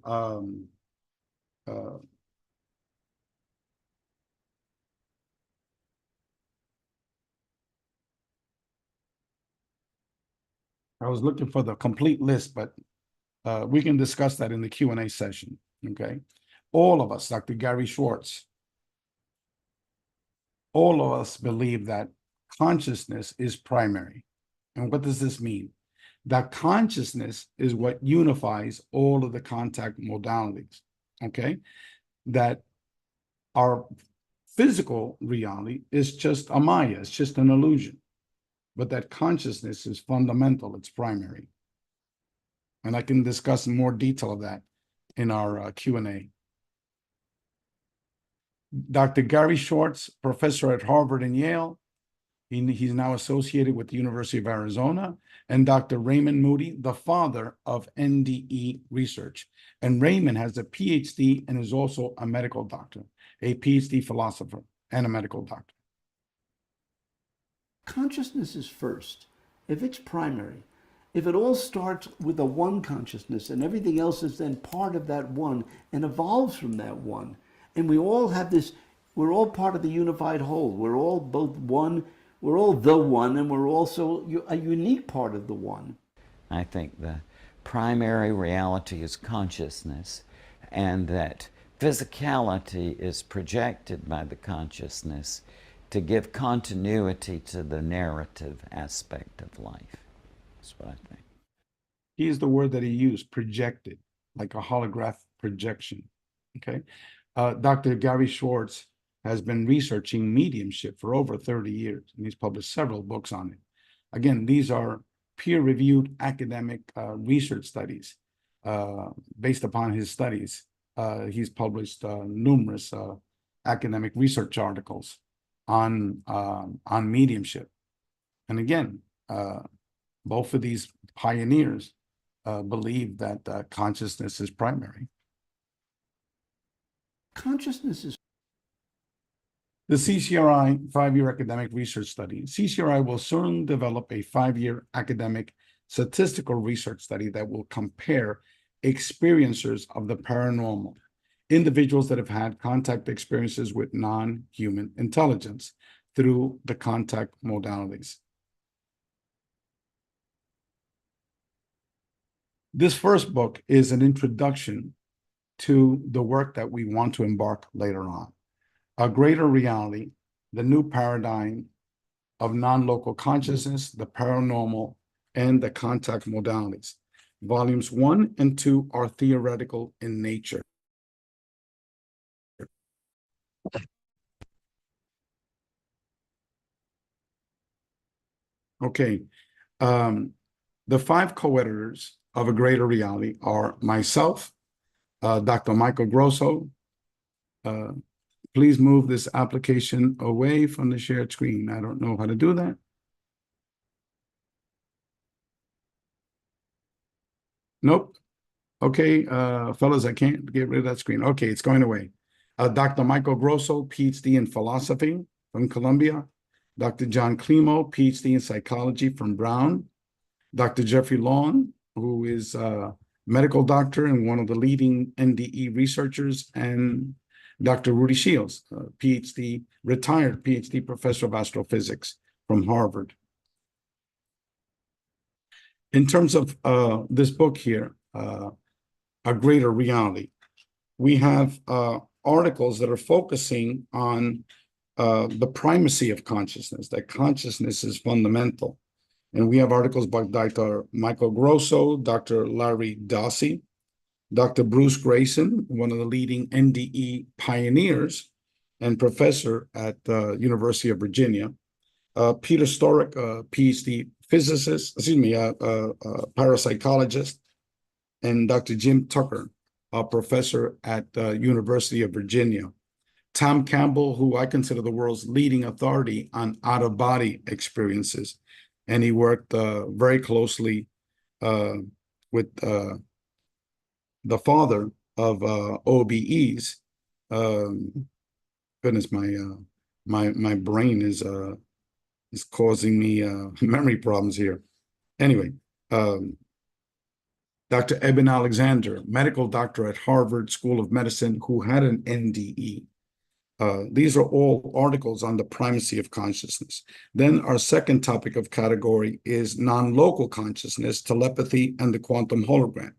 I was looking for the complete list, but we can discuss that in the Q&A session, okay? All of us, Dr. Gary Schwartz, all of us believe that consciousness is primary. And what does this mean? That consciousness is what unifies all of the contact modalities, okay? That our physical reality is just a Maya, it's just an illusion. But that consciousness is fundamental, it's primary. And I can discuss in more detail of that in our Q&A. Dr. Gary Schwartz, professor at Harvard and Yale, he's now associated with the University of Arizona, and Dr. Raymond Moody, the father of NDE research. And Raymond has a PhD and is also a medical doctor, a PhD philosopher and a medical doctor. Consciousness is first. If it's primary, if it all starts with a one consciousness and everything else is then part of that one and evolves from that one, and we all have this, we're all part of the unified whole. We're all both one, we're all the one, and we're also a unique part of the one. I think the primary reality is consciousness, and that physicality is projected by the consciousness to give continuity to the narrative aspect of life. That's what I think. Here's the word that he used, projected, like a holograph projection, okay? Dr. Gary Schwartz has been researching mediumship for over 30 years, and he's published several books on it. Again, these are peer-reviewed academic research studies. Based upon his studies, he's published numerous academic research articles on mediumship. And again, both of these pioneers believe that consciousness is primary. Consciousness is The CCRI 5-year academic research study. CCRI will soon develop a 5-year academic statistical research study that will compare experiencers of the paranormal, individuals that have had contact experiences with non-human intelligence through the contact modalities. This first book is an introduction to the work that we want to embark later on. A Greater Reality, the New Paradigm of Non-Local Consciousness, the Paranormal, and the Contact Modalities. Volumes 1 and 2 are theoretical in nature. Okay, the 5 co-editors of A Greater Reality are myself, Dr. Michael Grosso. Please move this application away from the shared screen. I don't know how to do that. Nope. Okay, fellas, I can't get rid of that screen. Okay, it's going away. Dr. Michael Grosso, PhD in philosophy from Columbia. Dr. John Climo, PhD in psychology from Brown. Dr. Jeffrey Long, who is a medical doctor and one of the leading NDE researchers, and Dr. Rudy Shields, PhD, retired PhD professor of astrophysics from Harvard. In terms of this book here, A Greater Reality, we have articles that are focusing on the primacy of consciousness, that consciousness is fundamental. And we have articles by Dr. Michael Grosso, Dr. Larry Dossi, Dr. Bruce Grayson, one of the leading NDE pioneers and professor at the University of Virginia, Peter Storick, PhD physicist, parapsychologist, and Dr. Jim Tucker, a professor at the University of Virginia. Tom Campbell, who I consider the world's leading authority on out-of-body experiences, and he worked very closely with the father of OBEs. Goodness, my brain is causing me memory problems here. Anyway, Dr. Eben Alexander, medical doctor at Harvard School of Medicine, who had an NDE. These are all articles on the primacy of consciousness. Then our second topic of category is non-local consciousness, telepathy, and the quantum hologram.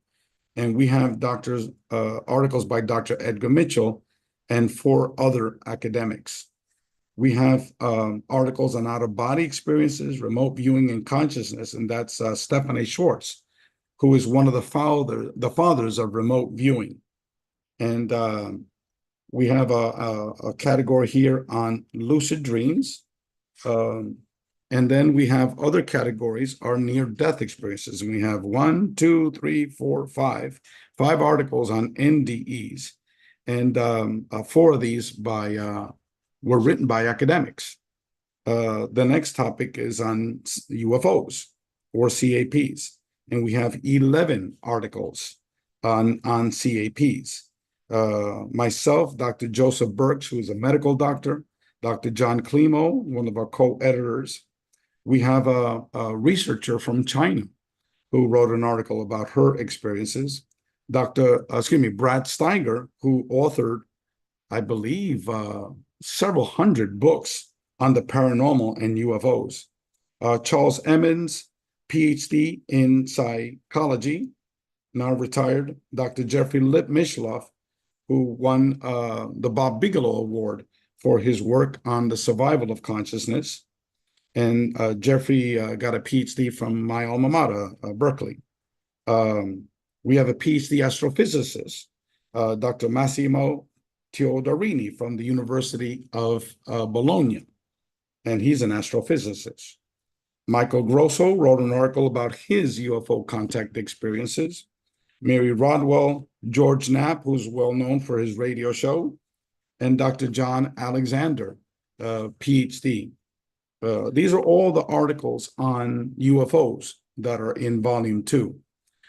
And we have articles by Dr. Edgar Mitchell and 4 other academics. We have articles on out-of-body experiences, remote viewing, and consciousness, and that's Stephanie Schwartz, who is one of the fathers of remote viewing. And we have a category here on lucid dreams. And then we have other categories, our near-death experiences. And we have 1, 2, 3, 4, 5 articles on NDEs. And 4 of these were written by academics. The next topic is on UFOs or CAPs. And we have 11 articles on CAPs. Myself, Dr. Joseph Burks, who is a medical doctor, Dr. John Klimo, one of our co-editors. We have a researcher from China who wrote an article about her experiences. Brad Steiger, who authored, I believe, several hundred books on the paranormal and UFOs. Charles Emmons, PhD in psychology, now retired. Dr. Jeffrey Mishloff, who won the Bob Bigelow Award for his work on the survival of consciousness. And Jeffrey got a PhD from my alma mater, Berkeley. We have a PhD astrophysicist, Dr. Massimo Teodorini from the University of Bologna, and he's an astrophysicist. Michael Grosso wrote an article about his UFO contact experiences. Mary Rodwell, George Knapp, who's well known for his radio show, and Dr. John Alexander, PhD. These are all the articles on UFOs that are in volume 2.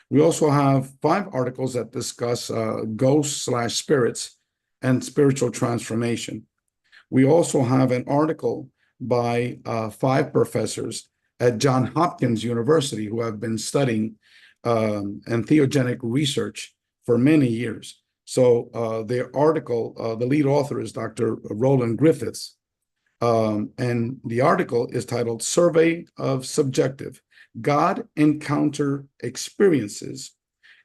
We also have 5 articles that discuss ghosts/spirits and spiritual transformation. We also have an article by 5 professors at Johns Hopkins University who have been studying entheogenic research for many years. So their article, the lead author is Dr. Roland Griffiths. And the article is titled Survey of Subjective God Encounter Experiences,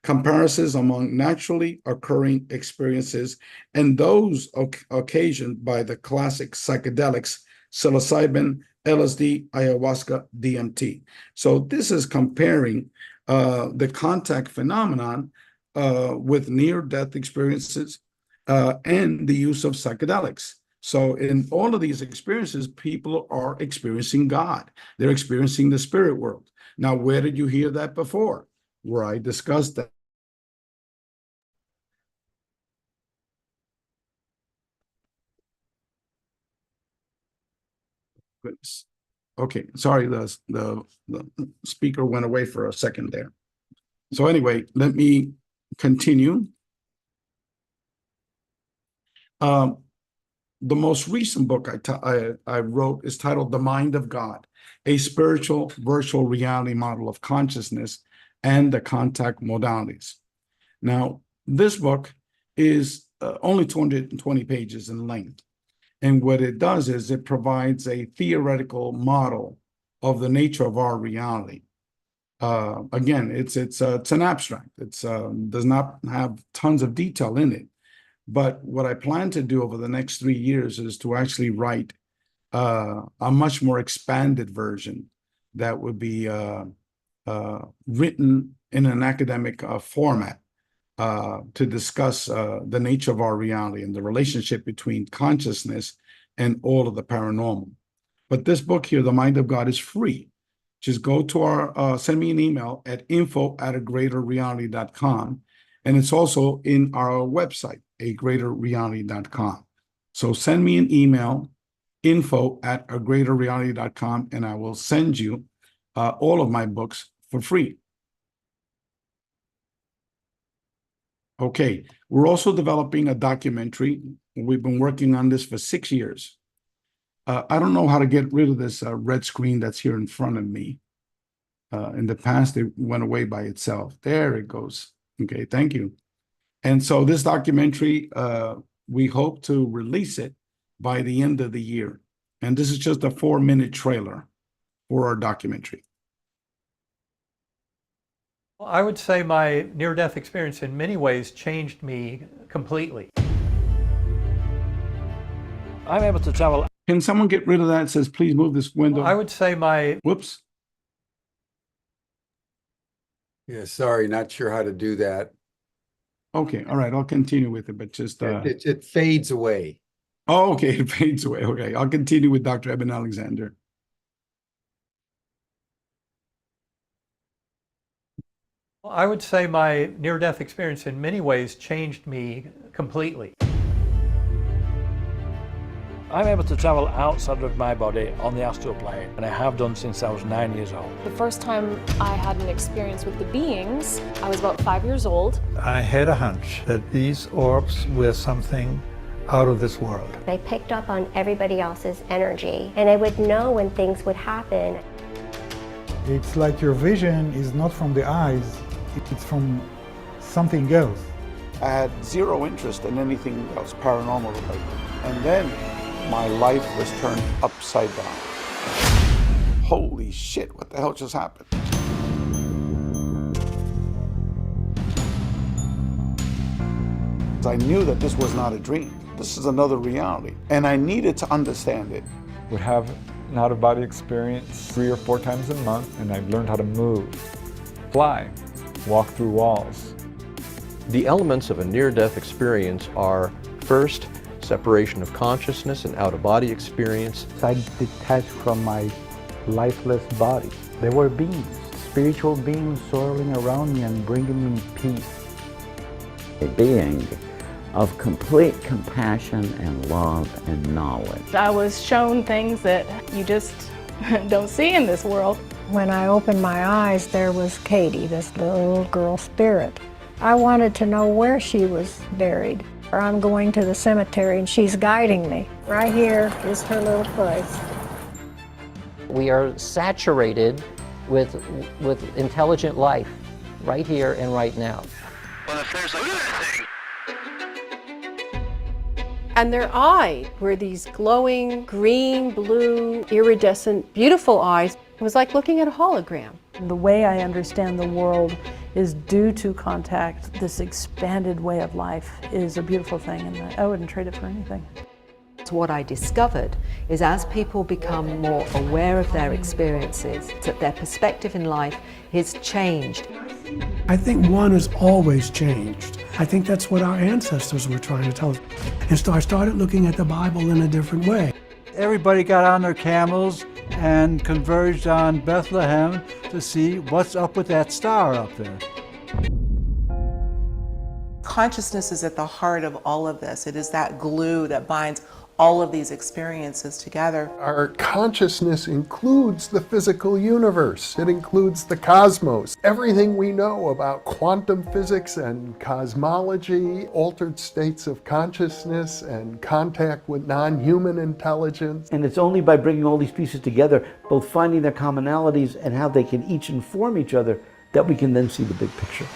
Comparisons Among Naturally Occurring Experiences and Those Occasioned by the Classic Psychedelics, Psilocybin, LSD, Ayahuasca, DMT. So this is comparing the contact phenomenon with near-death experiences and the use of psychedelics. So in all of these experiences, people are experiencing God. They're experiencing the spirit world. Now, where did you hear that before? Where I discussed that. Goodness. Okay, sorry, the speaker went away for a second there. So anyway, let me continue. The most recent book I wrote is titled The Mind of God, a Spiritual Virtual Reality Model of Consciousness and the Contact Modalities. Now, this book is only 220 pages in length. And what it does is it provides a theoretical model of the nature of our reality. Again, it's an abstract. It does not have tons of detail in it. But what I plan to do over the next 3 years is to actually write a much more expanded version that would be written in an academic format to discuss the nature of our reality and the relationship between consciousness and all of the paranormal. But this book here, The Mind of God, is free. Just go to our, send me an email at info@agreaterreality.com. And it's also in our website, agreaterreality.com. So send me an email, info@agreaterreality.com, and I will send you all of my books for free. Okay, we're also developing a documentary. We've been working on this for 6 years. I don't know how to get rid of this red screen that's here in front of me. In the past, it went away by itself. There it goes. Okay, thank you. And so this documentary, we hope to release it by the end of the year. And this is just a 4-minute trailer for our documentary. Well, I would say my near-death experience in many ways changed me completely. I'm able to travel. Can someone get rid of that? It says, please move this window. I would say my Whoops. Yeah, sorry, not sure how to do that. Okay, all right, I'll continue with it, but just It fades away. oh, okay, it fades away. Okay, I'll continue with Dr. Eben Alexander. I would say my near-death experience in many ways changed me completely. I'm able to travel outside of my body on the astral plane, and I have done since I was 9 years old. The first time I had an experience with the beings, I was about 5 years old. I had a hunch that these orbs were something out of this world. I picked up on everybody else's energy, and I would know when things would happen. It's like your vision is not from the eyes, it's from something else. I had zero interest in anything that was paranormal related. And then my life was turned upside down. Holy shit, what the hell just happened? I knew that this was not a dream. This is another reality. And I needed to understand it. Would have an out-of-body experience 3 or 4 times a month, and I've learned how to move, fly, walk through walls. The elements of a near-death experience are, first, separation of consciousness and out-of-body experience. I detached from my lifeless body. There were beings, spiritual beings swirling around me and bringing me peace. A being of complete compassion and love and knowledge. I was shown things that you just don't see in this world. When I opened my eyes, there was Katie, this little girl spirit. I wanted to know where she was buried. I'm going to the cemetery and she's guiding me. Right here is her little place. We are saturated with intelligent life right here and right now. And their eyes were these glowing green, blue, iridescent, beautiful eyes. It was like looking at a hologram. The way I understand the world is due to contact. This expanded way of life is a beautiful thing, and I wouldn't trade it for anything. What I discovered is as people become more aware of their experiences, that their perspective in life is changed. I think one has always changed. I think that's what our ancestors were trying to tell us. And so I started looking at the Bible in a different way. Everybody got on their camels and converged on Bethlehem to see what's up with that star up there. Consciousness is at the heart of all of this. It is that glue that binds all of these experiences together. Our consciousness includes the physical universe. It includes the cosmos. Everything we know about quantum physics and cosmology, altered states of consciousness, and contact with non-human intelligence. And it's only by bringing all these pieces together, both finding their commonalities and how they can each inform each other, that we can then see the big picture.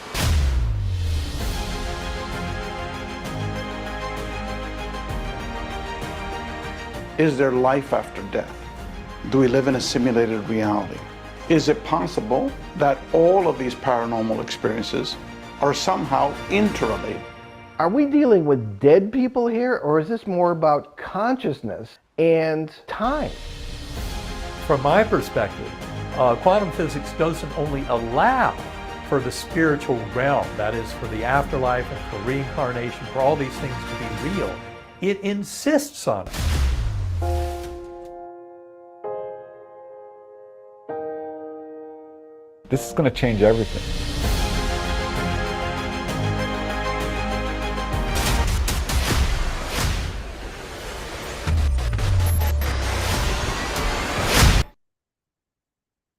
Is there life after death? Do we live in a simulated reality? Is it possible that all of these paranormal experiences are somehow interrelated? Are we dealing with dead people here, or is this more about consciousness and time? From my perspective, quantum physics doesn't only allow for the spiritual realm, that is for the afterlife and for reincarnation, for all these things to be real, it insists on it. This is going to change everything.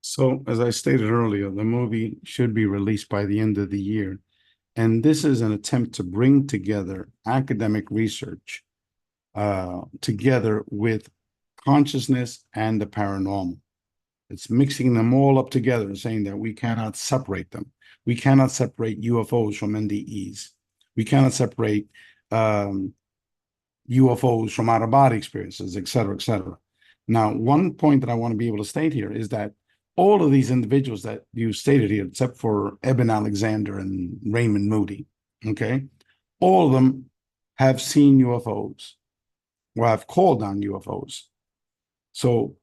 So, as I stated earlier, the movie should be released by the end of the year. And this is an attempt to bring together academic research together with consciousness and the paranormal. It's mixing them all up together and saying that we cannot separate them. We cannot separate UFOs from NDEs. We cannot separate UFOs from out-of-body experiences, et cetera, et cetera. Now, one point that I want to be able to state here is that all of these individuals that you stated here, except for Eben Alexander and Raymond Moody, okay, all of them have seen UFOs or have called on UFOs. So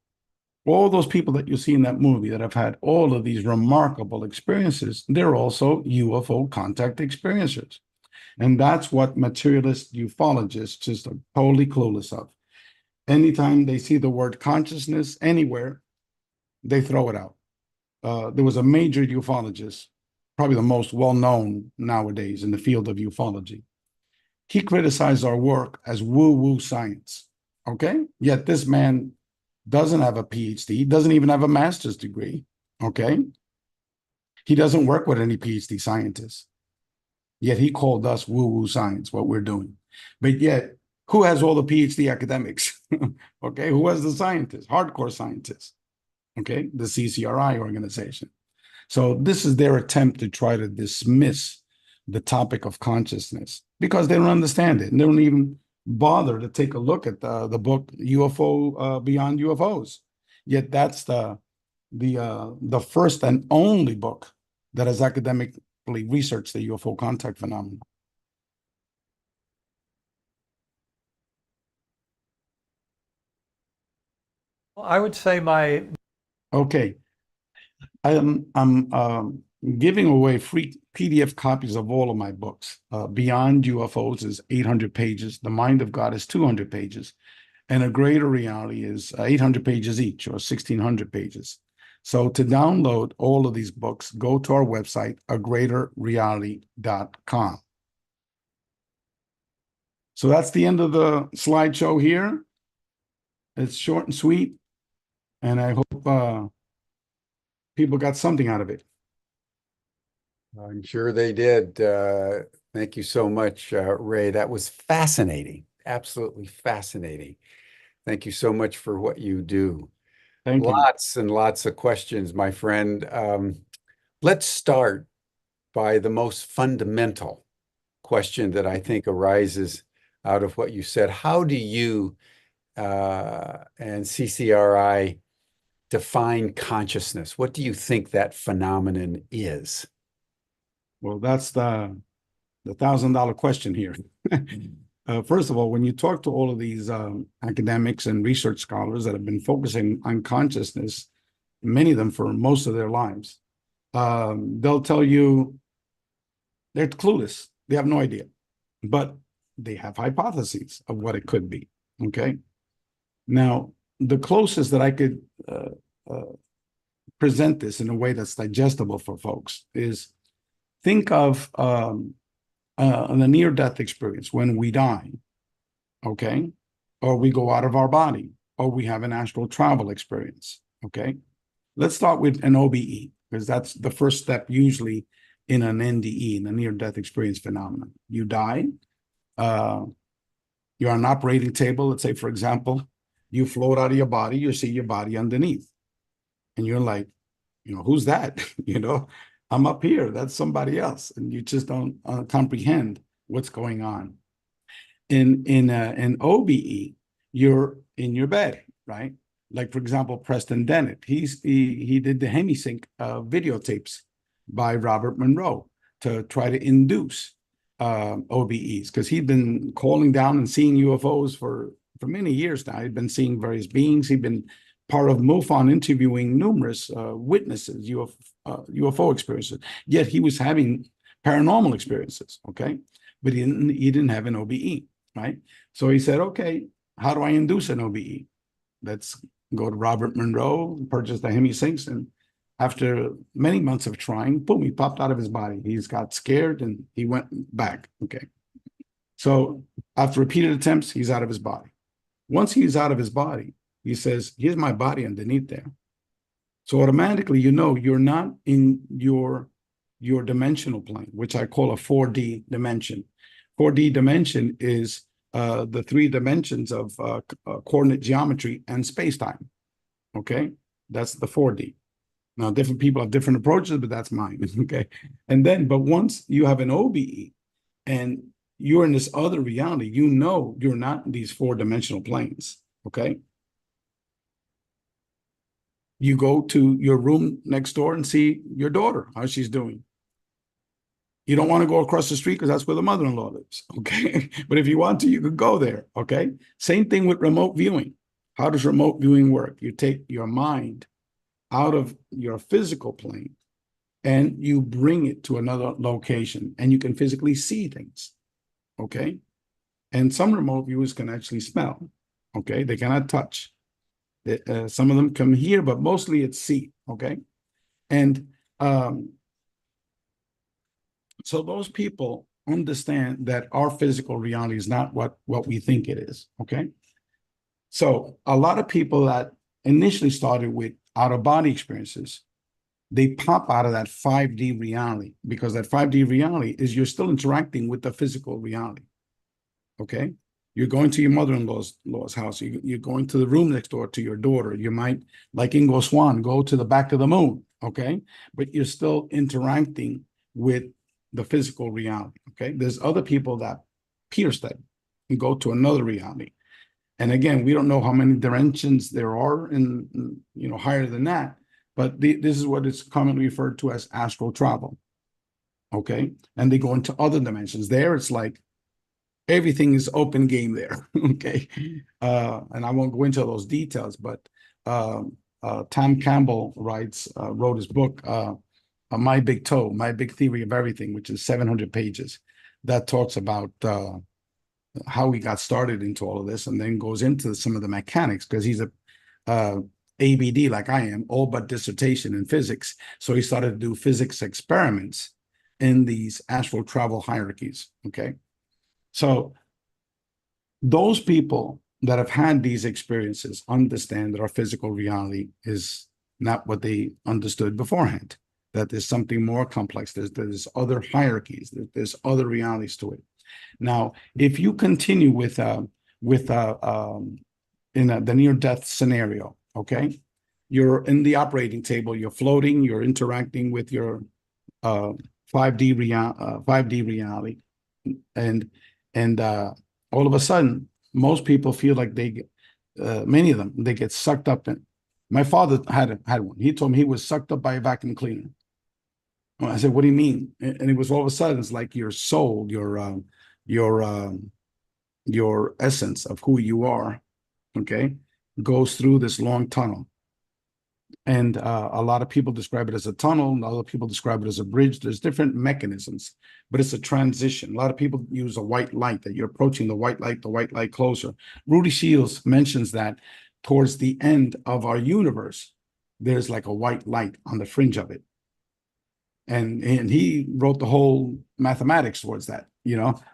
all those people that you see in that movie that have had all of these remarkable experiences, they're also UFO contact experiencers. And that's what materialist ufologists just are totally clueless of. Anytime they see the word consciousness anywhere, they throw it out. There was a major ufologist, probably the most well-known nowadays in the field of ufology. He criticized our work as woo-woo science, okay? Yet this man doesn't have a PhD, doesn't even have a master's degree, okay? He doesn't work with any PhD scientists. Yet he called us woo-woo science, what we're doing. But yet, who has all the PhD academics? Okay, who has the scientists, hardcore scientists? Okay, the CCRI organization. So this is their attempt to try to dismiss the topic of consciousness because they don't understand it and they don't even bother to take a look at the book UFO Beyond UFOs. Yet that's the first and only book that has academically researched the UFO contact phenomenon. I would say my... Okay. I'm giving away free PDF copies of all of my books. Beyond UFOs is 800 pages. The Mind of God is 200 pages. And A Greater Reality is 800 pages each, or 1,600 pages. So to download all of these books, go to our website, agreaterreality.com. So that's the end of the slideshow here. It's short and sweet. And I hope people got something out of it. I'm sure they did. Thank you so much, Ray. That was fascinating. Absolutely fascinating. Thank you so much for what you do. Thank you. Lots and lots of questions, my friend. Let's start by the most fundamental question that I think arises out of what you said. How do you and CCRI define consciousness? What do you think that phenomenon is? Well, that's the $1,000 question here. First of all, when you talk to all of these academics and research scholars that have been focusing on consciousness, many of them for most of their lives, they'll tell you they're clueless. They have no idea, but they have hypotheses of what it could be, okay? Now, the closest that I could present this in a way that's digestible for folks is think of a near-death experience when we die, okay? Or we go out of our body, or we have an astral travel experience, okay? Let's start with an OBE, because that's the first step usually in an NDE, in a near-death experience phenomenon. You die, you're on an operating table, let's say, for example, you float out of your body, you see your body underneath. And you're like, who's that? I'm up here, that's somebody else. And you just don't comprehend what's going on. In an OBE, you're in your bed, right? Like, for example, Preston Dennett, he did the HemiSync videotapes by Robert Monroe to try to induce OBEs, because he'd been calling down and seeing UFOs for many years now. He'd been seeing various beings. He'd been part of MUFON interviewing numerous witnesses, UFO experiences. Yet he was having paranormal experiences, okay? But he didn't have an OBE, right? So he said, okay, how do I induce an OBE? Let's go to Robert Monroe, purchase the HemiSyncs, and after many months of trying, boom, he popped out of his body. He's got scared and he went back, okay? So after repeated attempts, he's out of his body. Once he's out of his body, he says, here's my body underneath there. So automatically, you're not in your dimensional plane, which I call a 4D dimension. 4D dimension is the 3 dimensions of coordinate geometry and spacetime, okay? That's the 4D. Now, different people have different approaches, but that's mine, okay? But once you have an OBE and you're in this other reality, you're not in these 4-dimensional planes, okay? You go to your room next door and see your daughter, how she's doing. You don't want to go across the street because that's where the mother-in-law lives, okay? But if you want to, you could go there, okay? Same thing with remote viewing. How does remote viewing work? You take your mind out of your physical plane and you bring it to another location and you can physically see things, okay? And some remote viewers can actually smell, okay? They cannot touch. Some of them can hear, but mostly it's see, okay? And so those people understand that our physical reality is not what we think it is, okay? So a lot of people that initially started with out-of-body experiences, they pop out of that 5D reality, because that 5D reality is you're still interacting with the physical reality, okay? You're going to your mother-in-law's house. You're going to the room next door to your daughter. You might, like Ingo Swann, go to the back of the moon, okay? But you're still interacting with the physical reality, okay? There's other people that pierce that and go to another reality. And again, we don't know how many dimensions there are in, higher than that, but this is what is commonly referred to as astral travel, okay? And they go into other dimensions. There, it's like everything is open game there, okay? And I won't go into those details, but Tom Campbell wrote his book, My Big Toe, My Big Theory of Everything, which is 700 pages, that talks about how he got started into all of this, and then goes into some of the mechanics, because he's a ABD like I am, all but dissertation in physics. So he started to do physics experiments in these astral travel hierarchies, okay? So those people that have had these experiences understand that our physical reality is not what they understood beforehand, that there's something more complex, there's other hierarchies, there's other realities to it. Now, if you continue with the near-death scenario, okay, you're in the operating table, you're floating, you're interacting with your 5D reality, and all of a sudden, most people feel like many of them, they get sucked up in. My father had one. He told me he was sucked up by a vacuum cleaner. Well, I said, "What do you mean?" And it was all of a sudden, it's like your soul, your essence of who you are, okay, goes through this long tunnel. And a lot of people describe it as a tunnel, other people describe it as a bridge. There's different mechanisms, but it's a transition. A lot of people use a white light, that you're approaching the white light closer. Rudy Shields mentions that towards the end of our universe, there's like a white light on the fringe of it. And he wrote the whole mathematics towards that,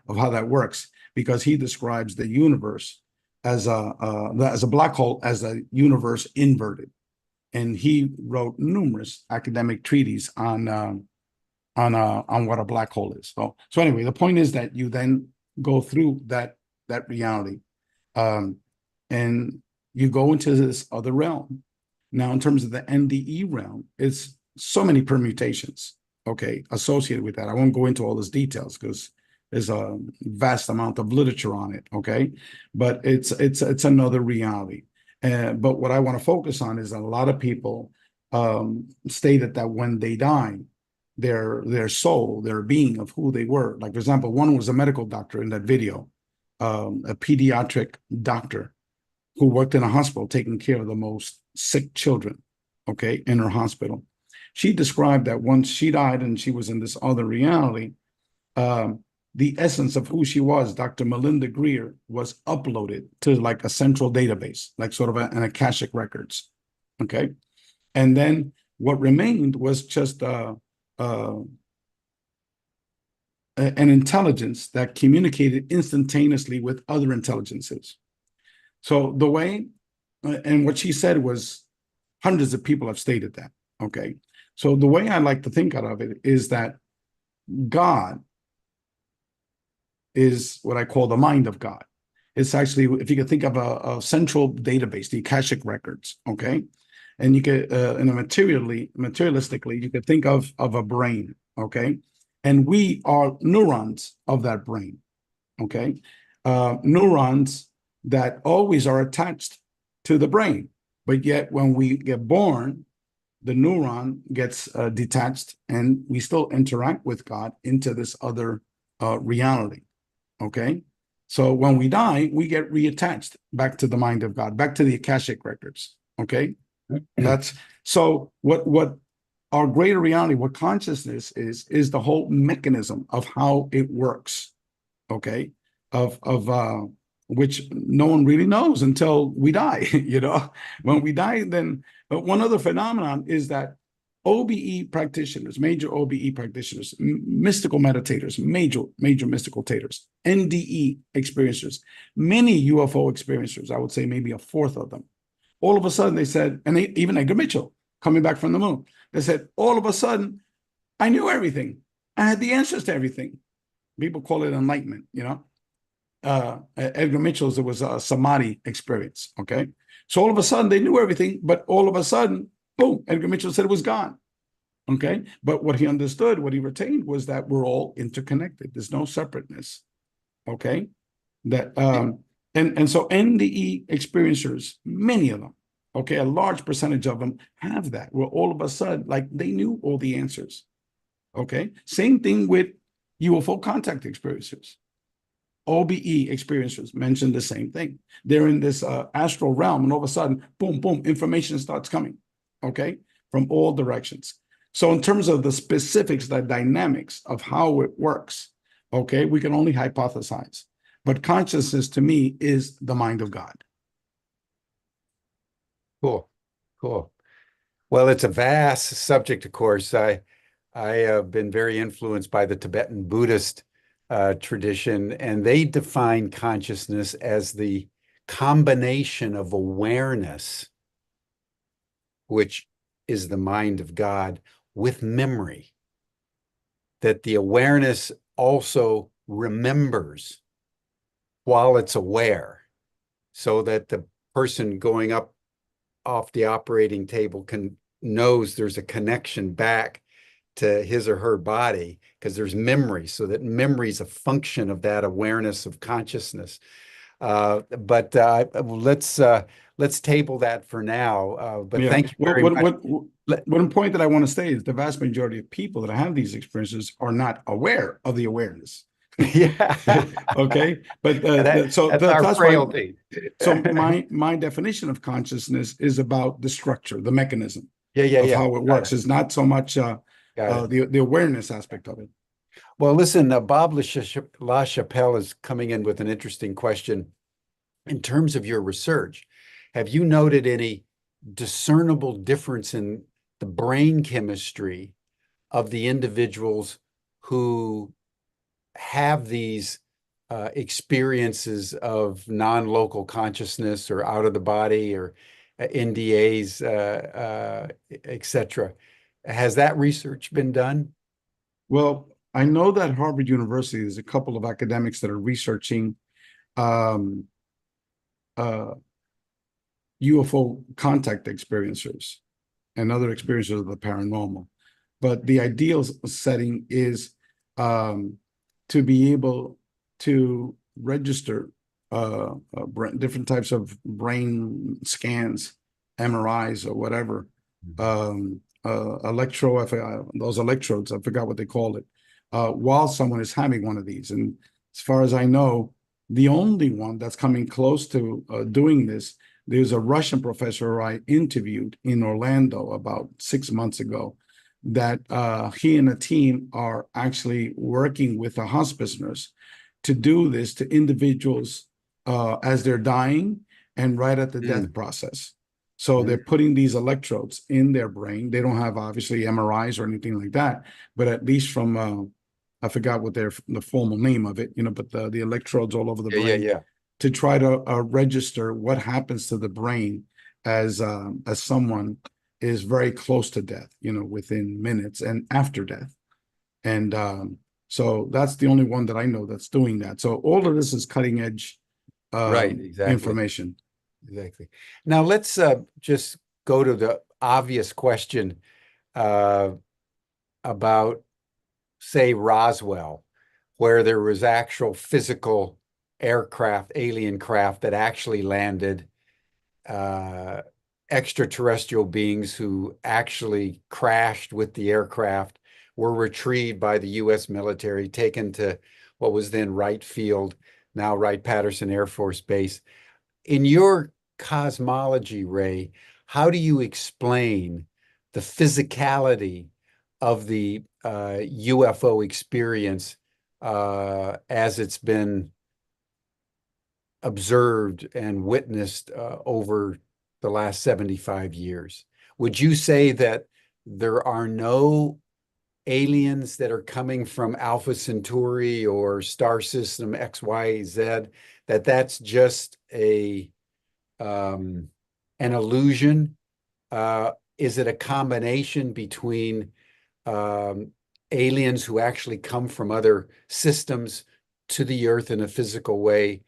of how that works, because he describes the universe as a black hole, as a universe inverted. And he wrote numerous academic treatises on what a black hole is. So anyway, the point is that you then go through that reality, and you go into this other realm. Now, in terms of the NDE realm, it's so many permutations, okay, associated with that. I won't go into all those details because there's a vast amount of literature on it, okay? But it's another reality. But what I want to focus on is that a lot of people stated that when they die, their soul, their being of who they were, like, for example, one was a medical doctor in that video, a pediatric doctor who worked in a hospital taking care of the most sick children, okay, in her hospital. She described that once she died and she was in this other reality, the essence of who she was, Dr. Melinda Greer, was uploaded to like a central database, like sort of an Akashic records, okay? And then what remained was just an intelligence that communicated instantaneously with other intelligences. So the way, and what she said was, hundreds of people have stated that, okay? So the way I like to think out of it is that God is what I call the mind of God. It's actually, if you can think of a central database, the Akashic records, okay? And you could, materialistically, you could think of a brain, okay? And we are neurons of that brain, okay? Neurons that always are attached to the brain, but yet when we get born, the neuron gets detached and we still interact with God into this other reality, okay? So when we die, we get reattached back to the mind of God, back to the Akashic records. Okay. That's so what our greater reality, what consciousness is the whole mechanism of how it works. Okay. Of which no one really knows until we die. When we die, then one other phenomenon is that OBE practitioners, major OBE practitioners, mystical meditators, major mystical taters, NDE experiencers, many UFO experiencers, I would say maybe a fourth of them. All of a sudden they said, and even Edgar Mitchell coming back from the moon, they said, all of a sudden, I knew everything. I had the answers to everything. People call it enlightenment, Edgar Mitchell's, it was a samadhi experience, okay? So all of a sudden they knew everything, but all of a sudden, boom, Edgar Mitchell said it was gone, okay? But what he understood, what he retained was that we're all interconnected. There's no separateness, okay? That and so NDE experiencers, many of them, okay, a large percentage of them have that, where all of a sudden, like they knew all the answers, okay? Same thing with UFO contact experiencers. OBE experiencers mentioned the same thing. They're in this astral realm, and all of a sudden, boom, boom, information starts coming, okay, from all directions. So in terms of the specifics, the dynamics of how it works, okay, we can only hypothesize. But consciousness, to me, is the mind of God. Cool. Well, it's a vast subject, of course. I have been very influenced by the Tibetan Buddhist tradition, and they define consciousness as the combination of awareness, which is the mind of God, with memory. That the awareness also remembers while it's aware, so that the person going up off the operating table knows there's a connection back to his or her body, because there's memory, so that memory is a function of that awareness of consciousness. But let's table that for now. But yeah. Thank you very much. One point that I want to say is the vast majority of people that have these experiences are not aware of the awareness. Yeah. Okay. But that's our frailty. So my definition of consciousness is about the structure, the mechanism of how it works. It's not so much the awareness aspect of it. Well, listen, Bob LaChapelle is coming in with an interesting question. In terms of your research, have you noted any discernible difference in the brain chemistry of the individuals who have these experiences of non-local consciousness or out of the body or NDAs, etc.? Has that research been done? Well, I know that Harvard University, there's a couple of academics that are researching UFO contact experiencers and other experiences of the paranormal. But the ideal setting is to be able to register different types of brain scans, MRIs or whatever, those electrodes, I forgot what they called it, while someone is having one of these. And as far as I know, the only one that's coming close to doing this, there's a Russian professor I interviewed in Orlando about 6 months ago, that he and a team are actually working with a hospice nurse to do this to individuals as they're dying and right at the death process. So they're putting these electrodes in their brain. They don't have obviously MRIs or anything like that, but at least from I forgot what the formal name of it, but the electrodes all over the brain to try to register what happens to the brain as someone is very close to death, within minutes and after death. And so that's the only one that I know that's doing that. So all of this is cutting edge information. Exactly. Now let's just go to the obvious question about, say, Roswell, where there was actual physical aircraft, alien craft that actually landed, extraterrestrial beings who actually crashed with the aircraft, were retrieved by the U.S. military, taken to what was then Wright Field. now Wright-Patterson Air Force Base. In your cosmology, Ray, how do you explain the physicality of the UFO experience as it's been observed and witnessed over the last 75 years? Would you say that there are no aliens that are coming from Alpha Centauri or star system XYZ, that's just an illusion? Is it a combination between aliens who actually come from other systems to the Earth in a physical way,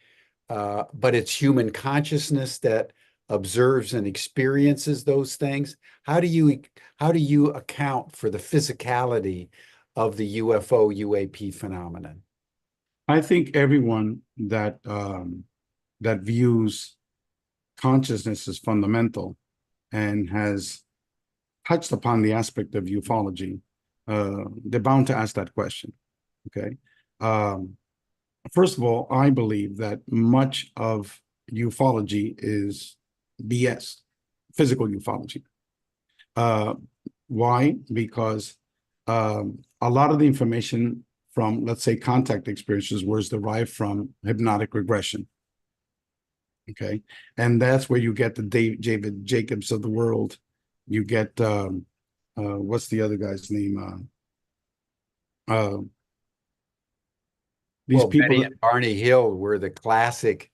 but it's human consciousness that observes and experiences those things? How do you account for the physicality of the UFO UAP phenomenon? I think everyone that that views consciousness as fundamental and has touched upon the aspect of ufology, they're bound to ask that question. Okay. First of all, I believe that much of ufology is BS, physical ufology. Why? Because a lot of the information from, let's say, contact experiences was derived from hypnotic regression. Okay. And that's where you get the David Jacobs of the world. You get, what's the other guy's name? These people, Betty and Barney Hill were the classic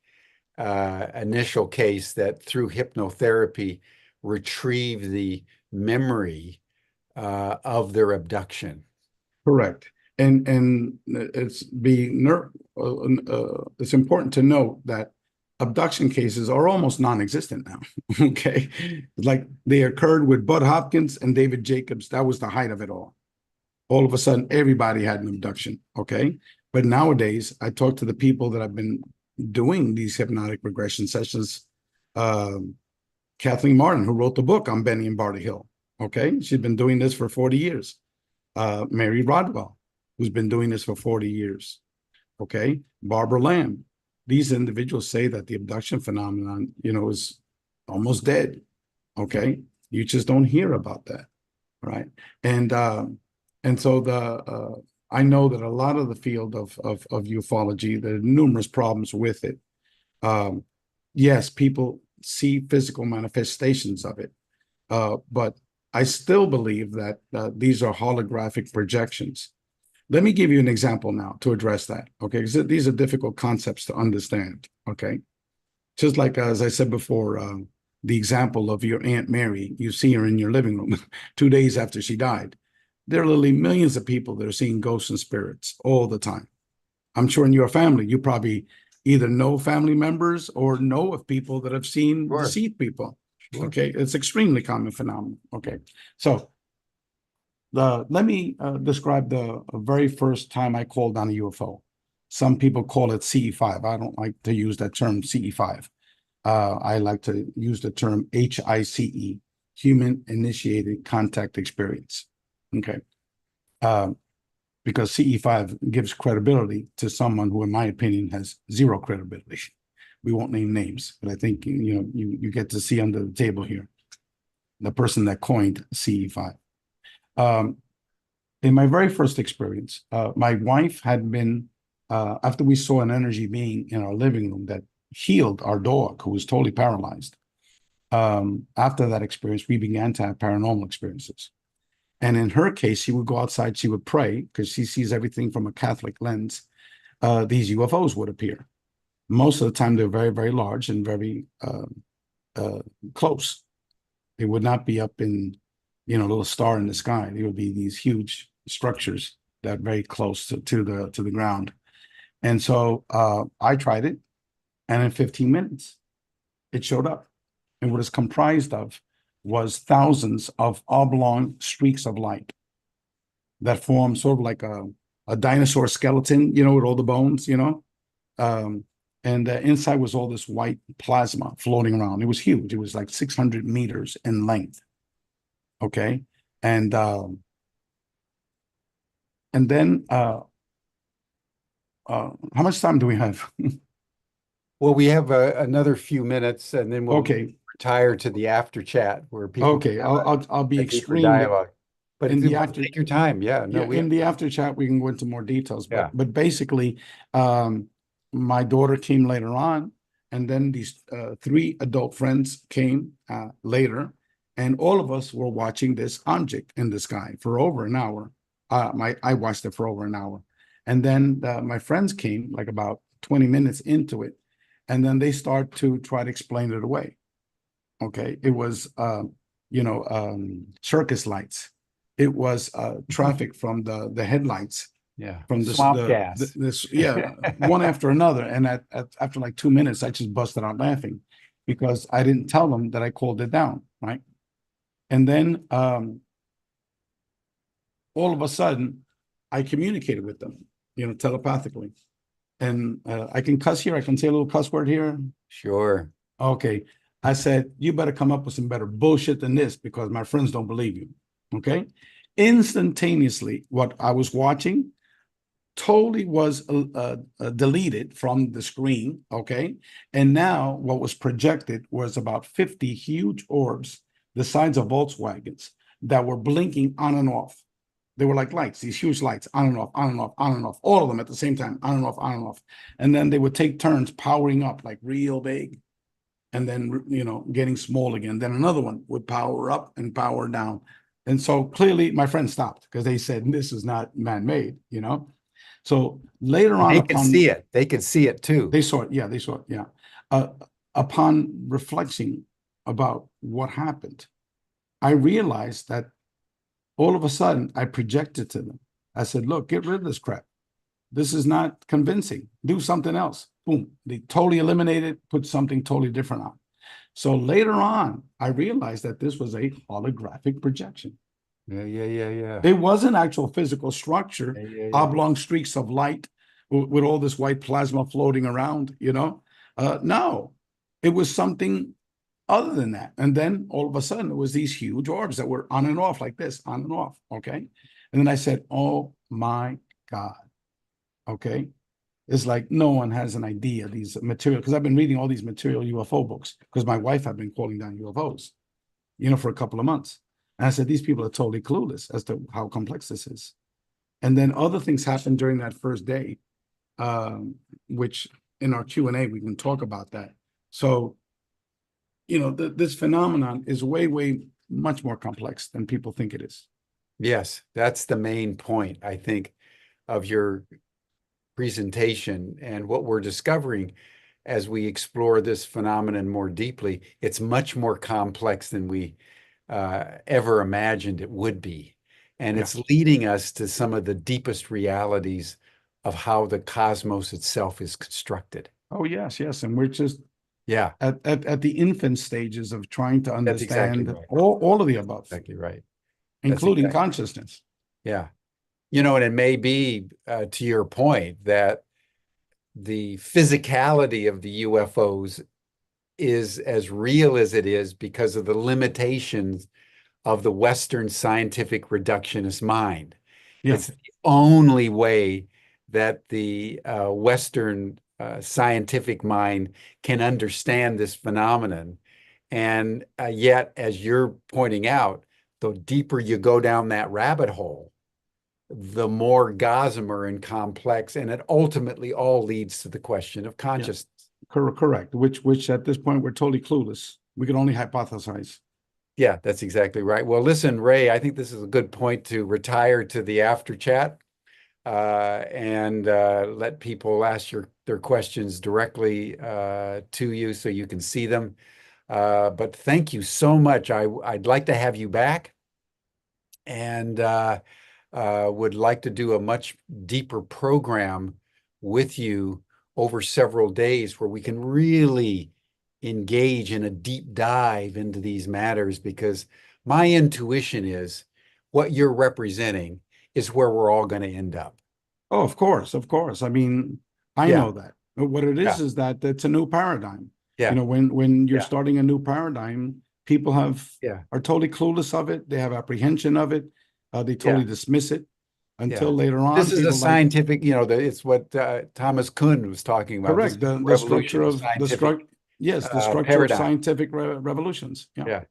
initial case that through hypnotherapy retrieved the memory of their abduction. Correct. And it's it's important to note that abduction cases are almost non-existent now. Okay. Like they occurred with Bud Hopkins and David Jacobs. That was the height of it all. All of a sudden, everybody had an abduction. Okay. But nowadays, I talk to the people that have been doing these hypnotic regression sessions. Kathleen Martin, who wrote the book on Benny and Barney Hill. Okay. She's been doing this for 40 years. Mary Rodwell, who's been doing this for 40 years. Okay. Barbara Lamb. These individuals say that the abduction phenomenon, is almost dead. Okay. You just don't hear about that. Right. And so I know that a lot of the field of ufology, there are numerous problems with it. Yes, people see physical manifestations of it, but I still believe that these are holographic projections. Let me give you an example now to address that, okay? Because these are difficult concepts to understand, okay? Just like, as I said before, the example of your Aunt Mary, you see her in your living room 2 days after she died. There are literally millions of people that are seeing ghosts and spirits all the time. I'm sure in your family, you probably either know family members or know of people that have seen deceased people. Sure. Okay, it's extremely common phenomenon. Okay, so let me describe the very first time I called on a UFO. Some people call it CE5. I don't like to use that term CE5. I like to use the term HICE, Human Initiated Contact Experience. Okay, because CE5 gives credibility to someone who, in my opinion, has zero credibility. We won't name names, but I think you get to see under the table here the person that coined CE5. In my very first experience, my wife had been, after we saw an energy being in our living room that healed our dog, who was totally paralyzed. After that experience, we began to have paranormal experiences. And in her case, she would go outside, she would pray, because she sees everything from a Catholic lens. These UFOs would appear. Most of the time, they're very, very large and very close. They would not be up in, a little star in the sky. They would be these huge structures that are very close to the ground. And so I tried it, and in 15 minutes, it showed up. And what it's comprised of was thousands of oblong streaks of light that form sort of like a dinosaur skeleton, with all the bones, and inside was all this white plasma floating around. It was huge. It was like 600 meters in length. Okay. And then how much time do we have? Well, we have another few minutes, and then we'll Okay. retire to the after chat where people Okay, can have I'll be a deeper extreme. dialogue. But in if you the want after, to take your time, yeah, no, yeah, in the after chat, we can go into more details. Yeah. But basically, my daughter came later on, and then these 3 adult friends came later, and all of us were watching this object in the sky for over an hour. I watched it for over an hour, and then my friends came like about 20 minutes into it, and then they start to try to explain it away. Okay, it was circus lights. It was traffic from the headlights. Yeah, From swamp gas. One after another. And after like 2 minutes, I just busted out laughing because I didn't tell them that I called it down, right? And then all of a sudden, I communicated with them, telepathically. And I can cuss here. I can say a little cuss word here. Sure. Okay. I said, you better come up with some better bullshit than this because my friends don't believe you. Okay. Instantaneously, what I was watching totally was deleted from the screen. Okay. And now what was projected was about 50 huge orbs the size of Volkswagens that were blinking on and off. They were like lights, these huge lights, on and off, on and off, on and off, all of them at the same time, on and off, on and off. And then they would take turns powering up like real big. And then, getting small again. Then another one would power up and power down. And so clearly my friends stopped because they said, this is not man-made, So later on, They can see it. They can see it too. They saw it. Yeah, they saw it. Yeah. Upon reflecting about what happened, I realized that all of a sudden I projected to them. I said, look, get rid of this crap. This is not convincing. Do something else. Boom. They totally eliminated, put something totally different on. So later on, I realized that this was a holographic projection. Yeah. It wasn't actual physical structure, Yeah. oblong streaks of light with all this white plasma floating around, No, it was something other than that. And then all of a sudden, it was these huge orbs that were on and off like this, on and off. Okay. And then I said, oh my God. Okay. It's like no one has an idea, these material, because I've been reading all these material UFO books because my wife had been calling down UFOs, for a couple of months. And I said, these people are totally clueless as to how complex this is. And then other things happened during that first day, which in our Q&A, we can talk about that. So, this phenomenon is way, way much more complex than people think it is. Yes, that's the main point, I think, of your presentation. And what we're discovering as we explore this phenomenon more deeply, it's much more complex than we ever imagined it would be. And it's leading us to some of the deepest realities of how the cosmos itself is constructed. Oh, yes. And we're just at the infant stages of trying to understand all of the above. Exactly right. Including consciousness. Yeah. And it may be, to your point, that the physicality of the UFOs is as real as it is because of the limitations of the Western scientific reductionist mind. Yeah. It's the only way that the Western scientific mind can understand this phenomenon. And yet, as you're pointing out, the deeper you go down that rabbit hole, the more gossamer and complex, and it ultimately all leads to the question of consciousness. Correct. Which at this point we're totally clueless. We can only hypothesize. Yeah, that's exactly right. Well, listen, Ray, I think this is a good point to retire to the after chat and let people ask their questions directly to you so you can see them. But thank you so much. I'd like to have you back, and would like to do a much deeper program with you over several days where we can really engage in a deep dive into these matters, because my intuition is what you're representing is where we're all going to end up. Oh, of course. I mean, I know that. But what it is that it's a new paradigm. Yeah. When you're starting a new paradigm, people are totally clueless of it. They have apprehension of it. They totally dismiss it. until Yeah. later on. This is a people like- scientific, it's what Thomas Kuhn was talking about. This Correct. is The structure revolution of the scientific, structure. Yes, the structure paradigm. of scientific revolutions. Yeah.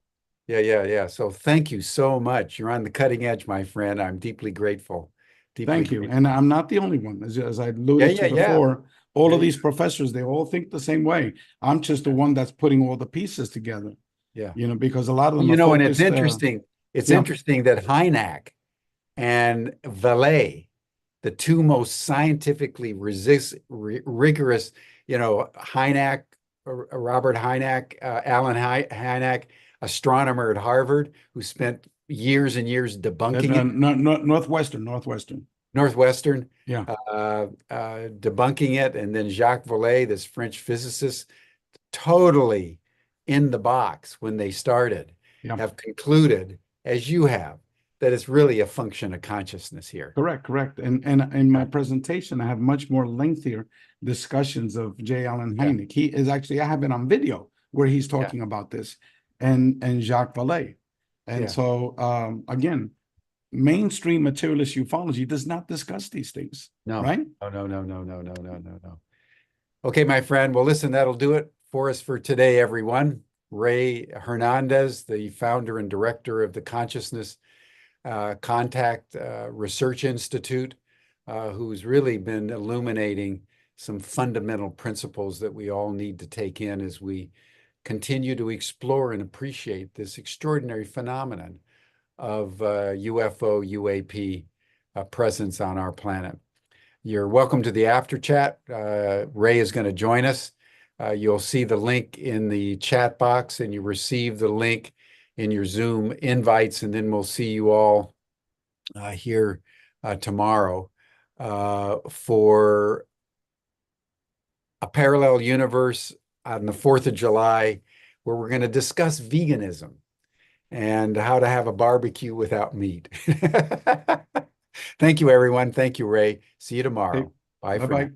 Yeah. So thank you so much. You're on the cutting edge, my friend. I'm deeply grateful. Thank you. And I'm not the only one. As I alluded to Yeah. before, all of these professors, they all think the same way. I'm just the one that's putting all the pieces together. Yeah. Because a lot of them and are it's focused, interesting. It's interesting that Hynek and Vallée, the two most scientifically rigorous, Hynek, Robert Hynek, Alan Hynek, astronomer at Harvard, who spent years and years debunking it. Northwestern, yeah, debunking it, and then Jacques Vallée, this French physicist, totally in the box when they started, have concluded, as you have, that it's really a function of consciousness here. Correct. And in my presentation, I have much more lengthier discussions of J. Allen Hynek. He is actually, I have it on video where he's talking about this, and Jacques Vallée. And so, again, mainstream materialist ufology does not discuss these things. No. Right? No. Okay, my friend. Well, listen, that'll do it for us for today, everyone. Ray Hernandez, the founder and director of the Consciousness Contact Research Institute, who's really been illuminating some fundamental principles that we all need to take in as we continue to explore and appreciate this extraordinary phenomenon of UFO, UAP presence on our planet. You're welcome to the after chat. Ray is going to join us. You'll see the link in the chat box, and you receive the link in your Zoom invites, and then we'll see you all here tomorrow for a parallel universe on the 4th of July, where we're going to discuss veganism and how to have a barbecue without meat. Thank you, everyone. Thank you, Ray. See you tomorrow. Bye for now.